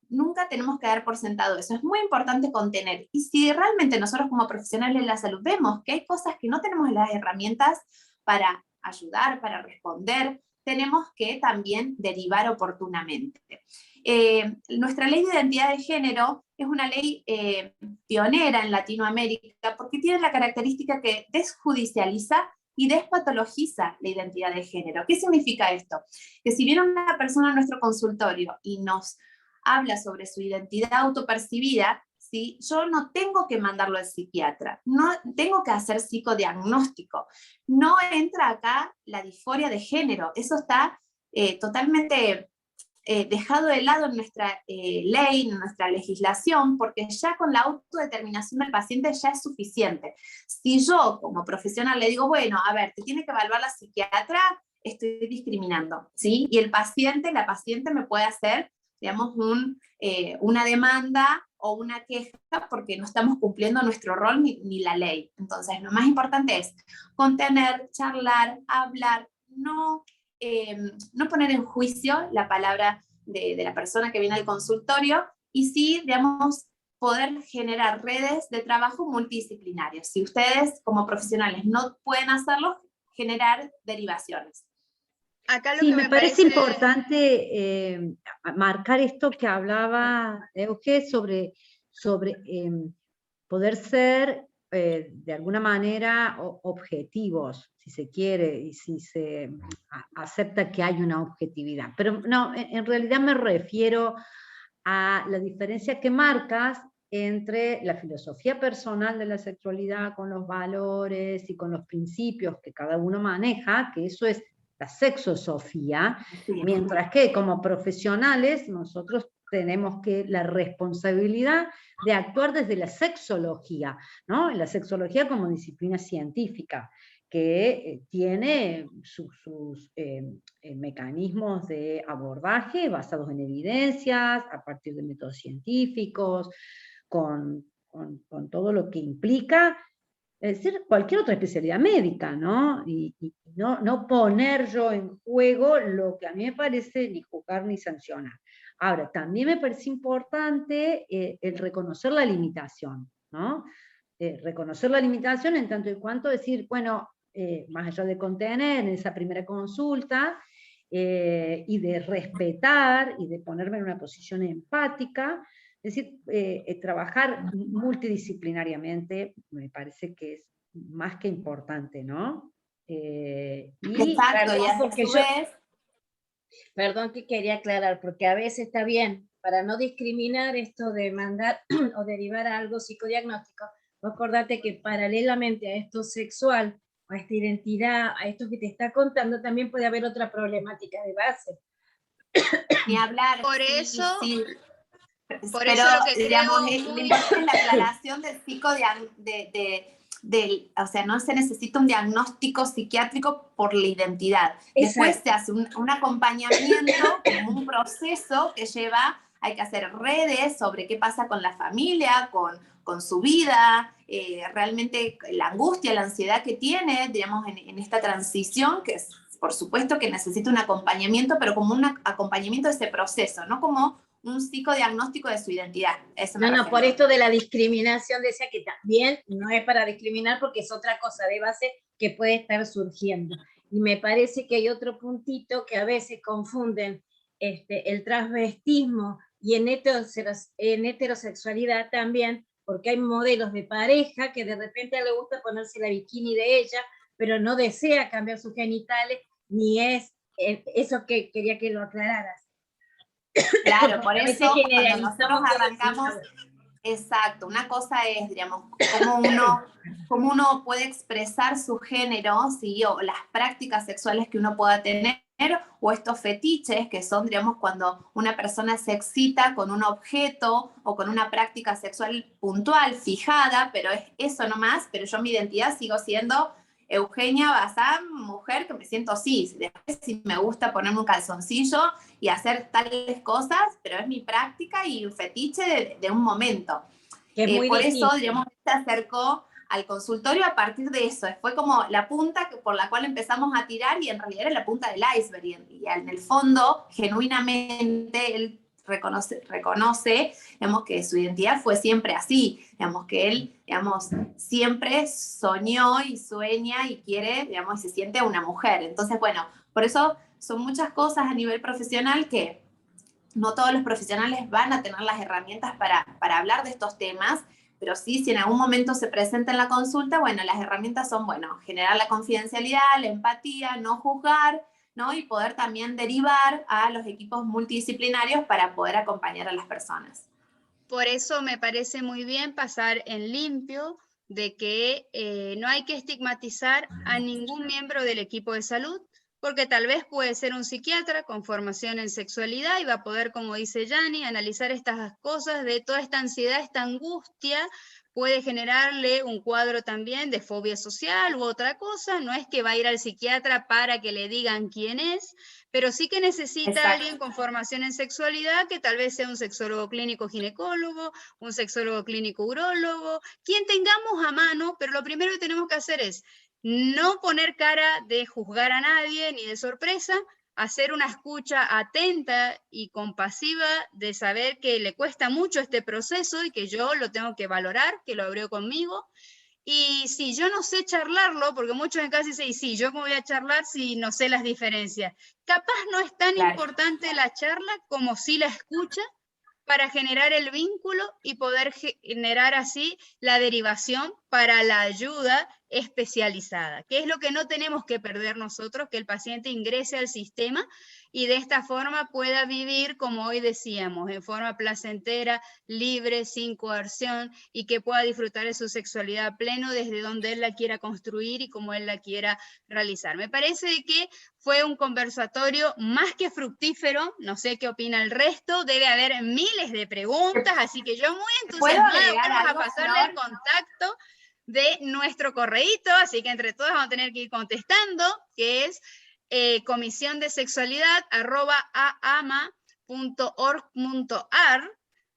[SPEAKER 5] nunca tenemos que dar por sentado eso. Es muy importante contener. Y si realmente nosotros como profesionales de la salud vemos que hay cosas que no tenemos las herramientas para ayudar, para responder, tenemos que también derivar oportunamente. Nuestra ley de identidad de género es una ley pionera en Latinoamérica porque tiene la característica que desjudicializa y despatologiza la identidad de género. ¿Qué significa esto? Que si viene una persona a nuestro consultorio y nos habla sobre su identidad autopercibida, ¿sí?, yo no tengo que mandarlo al psiquiatra, no tengo que hacer psicodiagnóstico, no entra acá la disforia de género, eso está totalmente dejado de lado en nuestra ley, en nuestra legislación, porque ya con la autodeterminación del paciente ya es suficiente. Si yo como profesional le digo, bueno, a ver, te tiene que evaluar la psiquiatra, estoy discriminando, ¿sí? Y el paciente, la paciente me puede hacer, digamos, una demanda o una queja porque no estamos cumpliendo nuestro rol ni la ley. Entonces, lo más importante es contener, charlar, hablar, no poner en juicio la palabra de la persona que viene al consultorio, y sí, digamos, poder generar redes de trabajo multidisciplinarias. Si ustedes como profesionales no pueden hacerlo, generar derivaciones.
[SPEAKER 1] Acá lo sí, que me parece importante marcar esto que hablaba Euge sobre poder ser de alguna manera objetivos, si se quiere, y si se acepta que hay una objetividad. Pero no, en realidad me refiero a la diferencia que marcas entre la filosofía personal de la sexualidad con los valores y con los principios que cada uno maneja, que eso es la sexosofía, sí, mientras que como profesionales nosotros tenemos la responsabilidad de actuar desde la sexología, ¿no? La sexología como disciplina científica, que tiene sus mecanismos de abordaje basados en evidencias, a partir de métodos científicos, con todo lo que implica, es decir, cualquier otra especialidad médica, ¿no? Y no poner yo en juego lo que a mí me parece ni juzgar ni sancionar. Ahora, también me parece importante el reconocer la limitación, ¿no? Reconocer la limitación en tanto y cuanto decir, bueno, más allá de contener en esa primera consulta, y de respetar y de ponerme en una posición empática, es decir, trabajar multidisciplinariamente me parece que es más que importante, ¿no?
[SPEAKER 5] Exacto, y a su vez...
[SPEAKER 6] Perdón, que quería aclarar, porque a veces está bien, para no discriminar esto de mandar o derivar a algo psicodiagnóstico, acordate que paralelamente a esto sexual, a esta identidad, a esto que te está contando, también puede haber otra problemática de base.
[SPEAKER 5] Ni hablar.
[SPEAKER 4] Por eso...
[SPEAKER 5] Sí.
[SPEAKER 4] Por
[SPEAKER 5] pero,
[SPEAKER 4] eso lo que
[SPEAKER 5] digamos,
[SPEAKER 4] creo
[SPEAKER 5] muy... es la aclaración del o sea, no se necesita un diagnóstico psiquiátrico por la identidad. Después se hace un acompañamiento, como un proceso que lleva, hay que hacer redes sobre qué pasa con la familia, con su vida, realmente la angustia, la ansiedad que tiene, digamos, en esta transición, que es, por supuesto que necesita un acompañamiento, pero como un acompañamiento de ese proceso, no como un psicodiagnóstico de su identidad. Eso
[SPEAKER 6] no, por esto de la discriminación decía que también no es para discriminar porque es otra cosa de base que puede estar surgiendo. Y me parece que hay otro puntito que a veces confunden el transvestismo y en heterosexualidad también, porque hay modelos de pareja que de repente le gusta ponerse la bikini de ella, pero no desea cambiar sus genitales, ni es eso que quería que lo aclararas.
[SPEAKER 5] Claro, por eso cuando nosotros arrancamos, exacto, una cosa es, digamos, cómo uno puede expresar su género, ¿sí? O las prácticas sexuales que uno pueda tener, o estos fetiches que son, digamos, cuando una persona se excita con un objeto o con una práctica sexual puntual, fijada, pero es eso nomás, pero yo mi identidad sigo siendo Eugenia Bazán, mujer que me siento cis, después sí me gusta ponerme un calzoncillo y hacer tales cosas, pero es mi práctica y un fetiche de un momento.
[SPEAKER 6] Que es muy
[SPEAKER 5] por
[SPEAKER 6] difícil.
[SPEAKER 5] eso, digamos, se acercó al consultorio a partir de eso. Fue como la punta por la cual empezamos a tirar y en realidad era la punta del iceberg. Y en el fondo, genuinamente, él reconoce, digamos, que su identidad fue siempre así. Digamos, que él, digamos, siempre soñó y sueña y quiere, digamos, y se siente una mujer. Entonces, bueno, por eso son muchas cosas a nivel profesional que no todos los profesionales van a tener las herramientas para hablar de estos temas, pero sí, si en algún momento se presenta en la consulta, bueno, las herramientas son, bueno, generar la confidencialidad, la empatía, no juzgar, ¿no? Y poder también derivar a los equipos multidisciplinarios para poder acompañar a las personas.
[SPEAKER 4] Por eso me parece muy bien pasar en limpio de que no hay que estigmatizar a ningún miembro del equipo de salud, porque tal vez puede ser un psiquiatra con formación en sexualidad y va a poder, como dice Yani, analizar estas cosas de toda esta ansiedad, esta angustia, puede generarle un cuadro también de fobia social u otra cosa. No es que va a ir al psiquiatra para que le digan quién es, pero sí que necesita a alguien con formación en sexualidad, que tal vez sea un sexólogo clínico ginecólogo, un sexólogo clínico urólogo, quien tengamos a mano, pero lo primero que tenemos que hacer es no poner cara de juzgar a nadie ni de sorpresa, hacer una escucha atenta y compasiva de saber que le cuesta mucho este proceso y que yo lo tengo que valorar, que lo abrió conmigo. Y si yo no sé charlarlo, porque muchos en casa dicen, y sí, yo cómo voy a charlar si no sé las diferencias. Capaz no es tan importante la charla como sí la escucha, para generar el vínculo y poder generar así la derivación para la ayuda especializada, que es lo que no tenemos que perder nosotros, que el paciente ingrese al sistema y de esta forma pueda vivir, como hoy decíamos, en forma placentera, libre, sin coerción, y que pueda disfrutar de su sexualidad pleno desde donde él la quiera construir y como él la quiera realizar. Me parece que fue un conversatorio más que fructífero, no sé qué opina el resto, debe haber miles de preguntas, así que yo muy entusiasmada, vamos a pasarle el contacto de nuestro correíto, así que entre todos vamos a tener que ir contestando, que es comisiondesexualidad@aama.org.ar,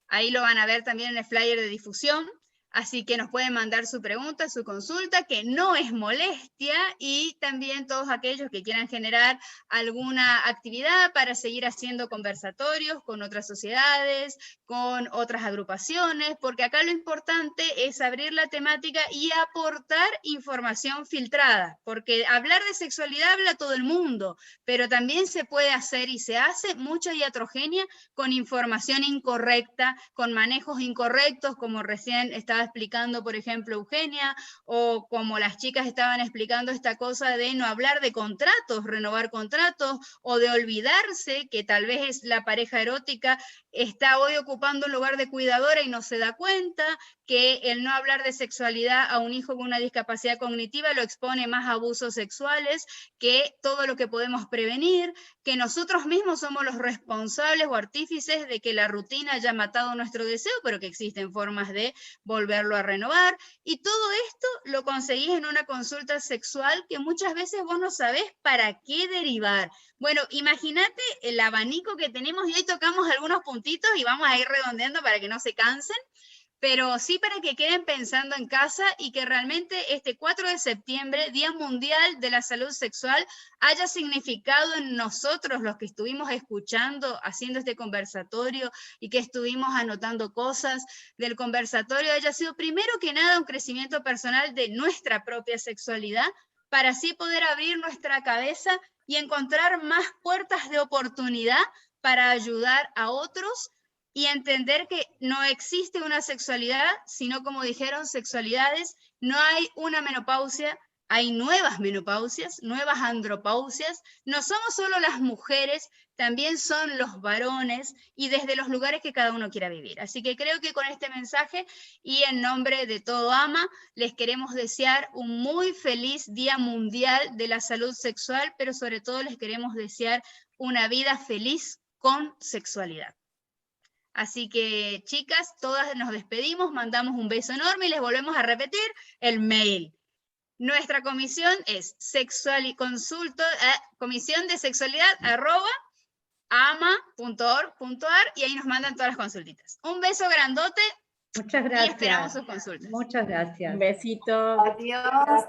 [SPEAKER 4] ahí lo van a ver también en el flyer de difusión. Así que nos pueden mandar su pregunta, su consulta, que no es molestia, y también todos aquellos que quieran generar alguna actividad para seguir haciendo conversatorios con otras sociedades, con otras agrupaciones, porque acá lo importante es abrir la temática y aportar información filtrada, porque hablar de sexualidad habla todo el mundo, pero también se puede hacer y se hace mucha iatrogenia con información incorrecta, con manejos incorrectos, como recién estaba explicando, por ejemplo, Eugenia, o como las chicas estaban explicando esta cosa de no hablar de contratos, renovar contratos, o de olvidarse que tal vez es la pareja erótica está hoy ocupando un lugar de cuidadora y no se da cuenta, que el no hablar de sexualidad a un hijo con una discapacidad cognitiva lo expone más a abusos sexuales que todo lo que podemos prevenir, que nosotros mismos somos los responsables o artífices de que la rutina haya matado nuestro deseo, pero que existen formas de volverlo a renovar, y todo esto lo conseguís en una consulta sexual que muchas veces vos no sabés para qué derivar. Bueno, imagínate el abanico que tenemos, y ahí tocamos algunos puntitos y vamos a ir redondeando para que no se cansen, pero sí para que queden pensando en casa y que realmente este 4 de septiembre, Día Mundial de la Salud Sexual, haya significado en nosotros, los que estuvimos escuchando, haciendo este conversatorio y que estuvimos anotando cosas del conversatorio, haya sido primero que nada un crecimiento personal de nuestra propia sexualidad, para así poder abrir nuestra cabeza y encontrar más puertas de oportunidad para ayudar a otros, y entender que no existe una sexualidad, sino, como dijeron, sexualidades. No hay una menopausia, hay nuevas menopausias, nuevas andropausias. No somos solo las mujeres, también son los varones, y desde los lugares que cada uno quiera vivir. Así que creo que con este mensaje y en nombre de todo AMA, les queremos desear un muy feliz Día Mundial de la Salud Sexual, pero sobre todo les queremos desear una vida feliz con sexualidad. Así que, chicas, todas nos despedimos, mandamos un beso enorme y les volvemos a repetir el mail: Nuestra comisión es comisión de sexualidad @ama.org.ar y ahí nos mandan todas las consultitas. Un beso grandote.
[SPEAKER 1] Muchas
[SPEAKER 4] Y
[SPEAKER 1] gracias.
[SPEAKER 4] esperamos sus consultas.
[SPEAKER 1] Muchas gracias.
[SPEAKER 6] Un besito.
[SPEAKER 5] Adiós,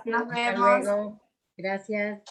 [SPEAKER 5] nos
[SPEAKER 6] Hasta
[SPEAKER 5] vemos.
[SPEAKER 6] luego. Gracias.